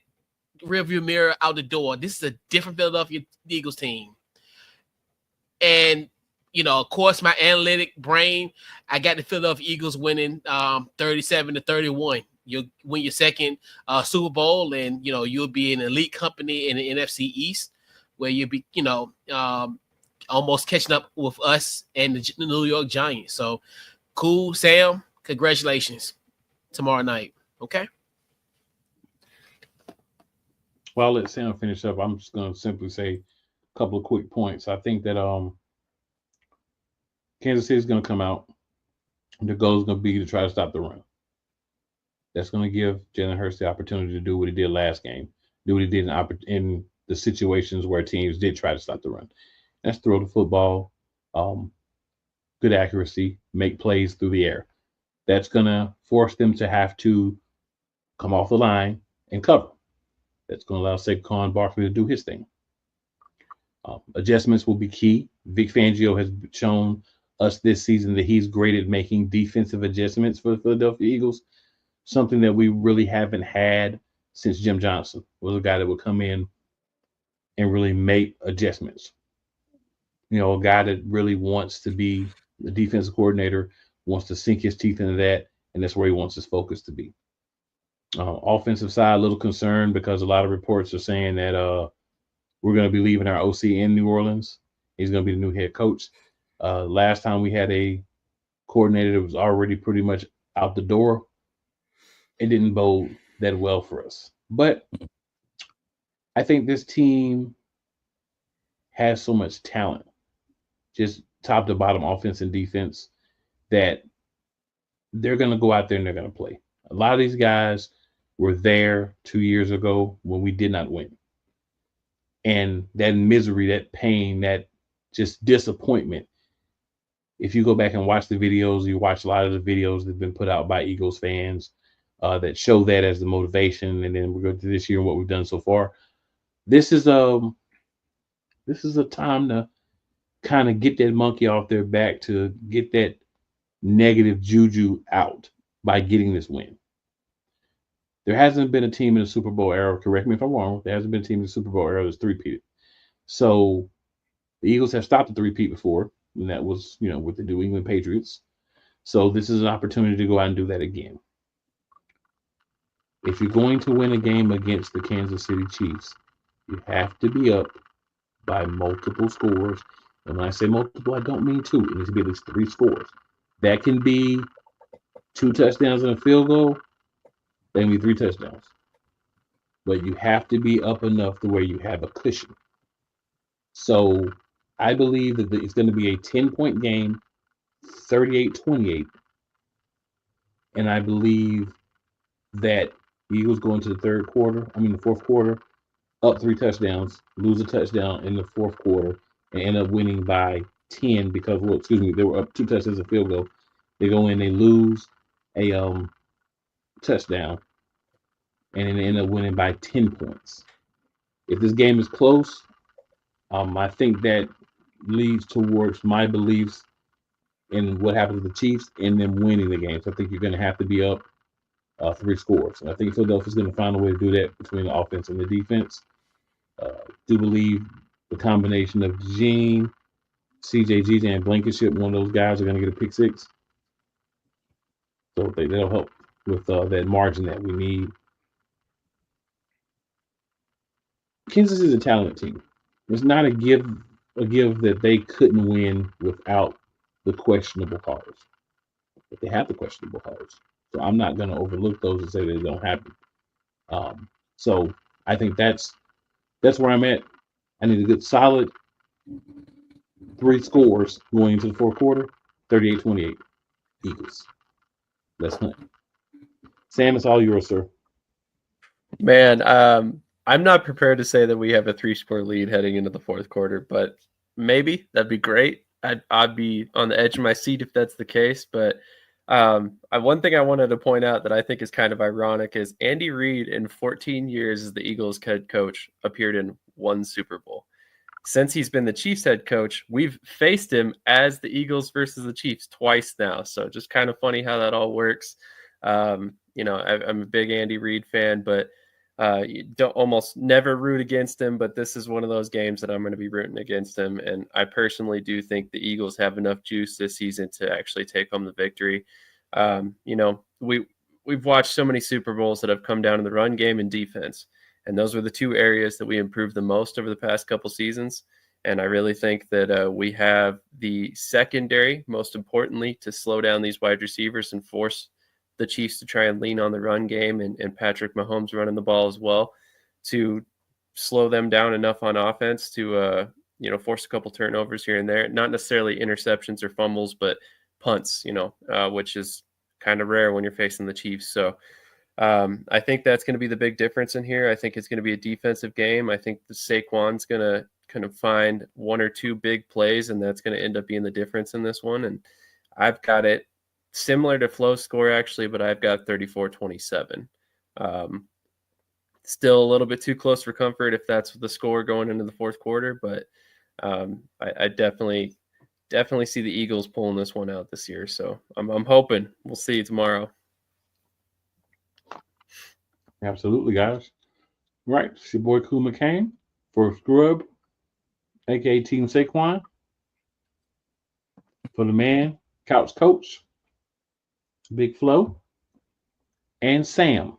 rearview mirror out the door. This is a different Philadelphia Eagles team. And, of course, my analytic brain, I got the Philadelphia Eagles winning 37-31. You'll win your second Super Bowl, and, you'll be an elite company in the NFC East where you'll be, almost catching up with us and the New York Giants. So, cool, Sam. Congratulations tomorrow night. Okay? Well, I'll let Sam finish up. I'm just going to simply say a couple of quick points. I think that Kansas City is going to come out. The goal is going to be to try to stop the run. That's going to give Jalen Hurts the opportunity to do what he did last game, do what he did in the situations where teams did try to stop the run. That's throw the football, good accuracy, make plays through the air. That's going to force them to have to come off the line and cover. That's going to allow Saquon Barkley to do his thing. Adjustments will be key. Vic Fangio has shown us this season that he's great at making defensive adjustments for the Philadelphia Eagles, something that we really haven't had since Jim Johnson was a guy that would come in and really make adjustments. A guy that really wants to be the defensive coordinator, wants to sink his teeth into that, and that's where he wants his focus to be. Offensive side, a little concerned because a lot of reports are saying that we're going to be leaving our OC in New Orleans. He's going to be the new head coach. Last time we had a coordinator that was already pretty much out the door, it didn't bode that well for us. But I think this team has so much talent, just top to bottom, offense and defense, that they're going to go out there and they're going to play. A lot of these guys were there 2 years ago when we did not win. And that misery, that pain, that just disappointment, if you go back and watch the videos, you watch a lot of the videos that have been put out by Eagles fans that show that as the motivation. And then we go to this year and what we've done so far. This is a time to kind of get that monkey off their back, to get that negative juju out by getting this win. There hasn't been a team in the Super Bowl era, correct me if I'm wrong, there hasn't been a team in the Super Bowl era that's three-peated. So the Eagles have stopped the three-peat before, and that was, with the New England Patriots. So this is an opportunity to go out and do that again. If you're going to win a game against the Kansas City Chiefs, you have to be up by multiple scores. And when I say multiple, I don't mean 2. It needs to be at least 3 scores. That can be 2 touchdowns and a field goal. That can be 3 touchdowns. But you have to be up enough to where you have a cushion. So I believe that it's going to be a 10-point game, 38-28. And I believe that The Eagles go into the fourth quarter, up 3 touchdowns, lose a touchdown in the fourth quarter, and end up winning by 10 because, they were up 2 touchdowns, a field goal. They go in, they lose a touchdown, and then they end up winning by 10 points. If this game is close, I think that leads towards my beliefs in what happens with the Chiefs and them winning the game. So I think you're going to have to be up 3 scores. And I think Philadelphia's going to find a way to do that between the offense and the defense. Do believe the combination of Gene, CJ, GJ, and Blankenship, one of those guys are going to get a pick 6. So that'll help with that margin that we need. Kansas is a talented team. It's not a give that they couldn't win without the questionable calls. But they have the questionable calls. So I'm not going to overlook those and say they don't happen. So I think that's where I'm at. I need a good solid 3 scores going into the fourth quarter. 38-28 Eagles. Let's hunt. Sam, it's all yours, sir. Man, I'm not prepared to say that we have a 3-score lead heading into the fourth quarter, but maybe that'd be great. I'd be on the edge of my seat if that's the case. But one thing I wanted to point out that I think is kind of ironic is Andy Reid in 14 years as the Eagles head coach appeared in 1 Super Bowl. Since he's been the Chiefs head coach, we've faced him as the Eagles versus the Chiefs twice now. So just kind of funny how that all works. I'm a big Andy Reid fan, but you don't almost never root against him, but this is one of those games that I'm going to be rooting against him. And I personally do think the Eagles have enough juice this season to actually take home the victory. We've watched so many Super Bowls that have come down to the run game and defense. And those were the 2 areas that we improved the most over the past couple seasons. And I really think that we have the secondary, most importantly, to slow down these wide receivers and force the Chiefs to try and lean on the run game and Patrick Mahomes running the ball as well to slow them down enough on offense to, force a couple turnovers here and there. Not necessarily interceptions or fumbles, but punts, which is kind of rare when you're facing the Chiefs. So I think that's going to be the big difference in here. I think it's going to be a defensive game. I think the Saquon's going to kind of find 1 or 2 big plays, and that's going to end up being the difference in this one. And I've got it similar to Flo's score, actually, but I've got 34-27. Still a little bit too close for comfort if that's the score going into the fourth quarter, but I definitely see the Eagles pulling this one out this year. So I'm hoping. We'll see you tomorrow. Absolutely, guys. Right. It's your boy Cool McCain for Scrub, a.k.a. Team Saquon. For the man, Couch Coach, Big Flo, and Sam.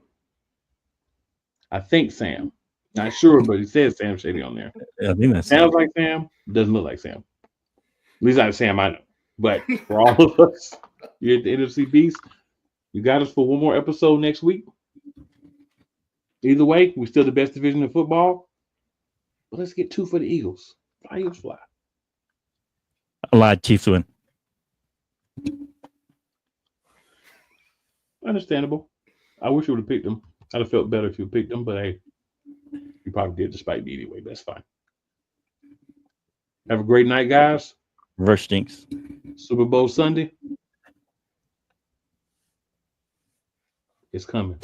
I think Sam. Not sure, but he says Sam Shady on there. Yeah, I think that's Sounds like Sam. Doesn't look like Sam. At least not Sam I know. But for all of us, you're at the NFC Beast. You got us for one more episode next week. Either way, we're still the best division in football. But let's get 2 for the Eagles. Fly, Eagles, fly. a lot. Chiefs win. Understandable. I wish you would have picked them. I'd have felt better if you picked them, but hey, you probably did despite me anyway. That's fine. Have a great night, guys. Reverse stinks. Super Bowl Sunday. It's coming.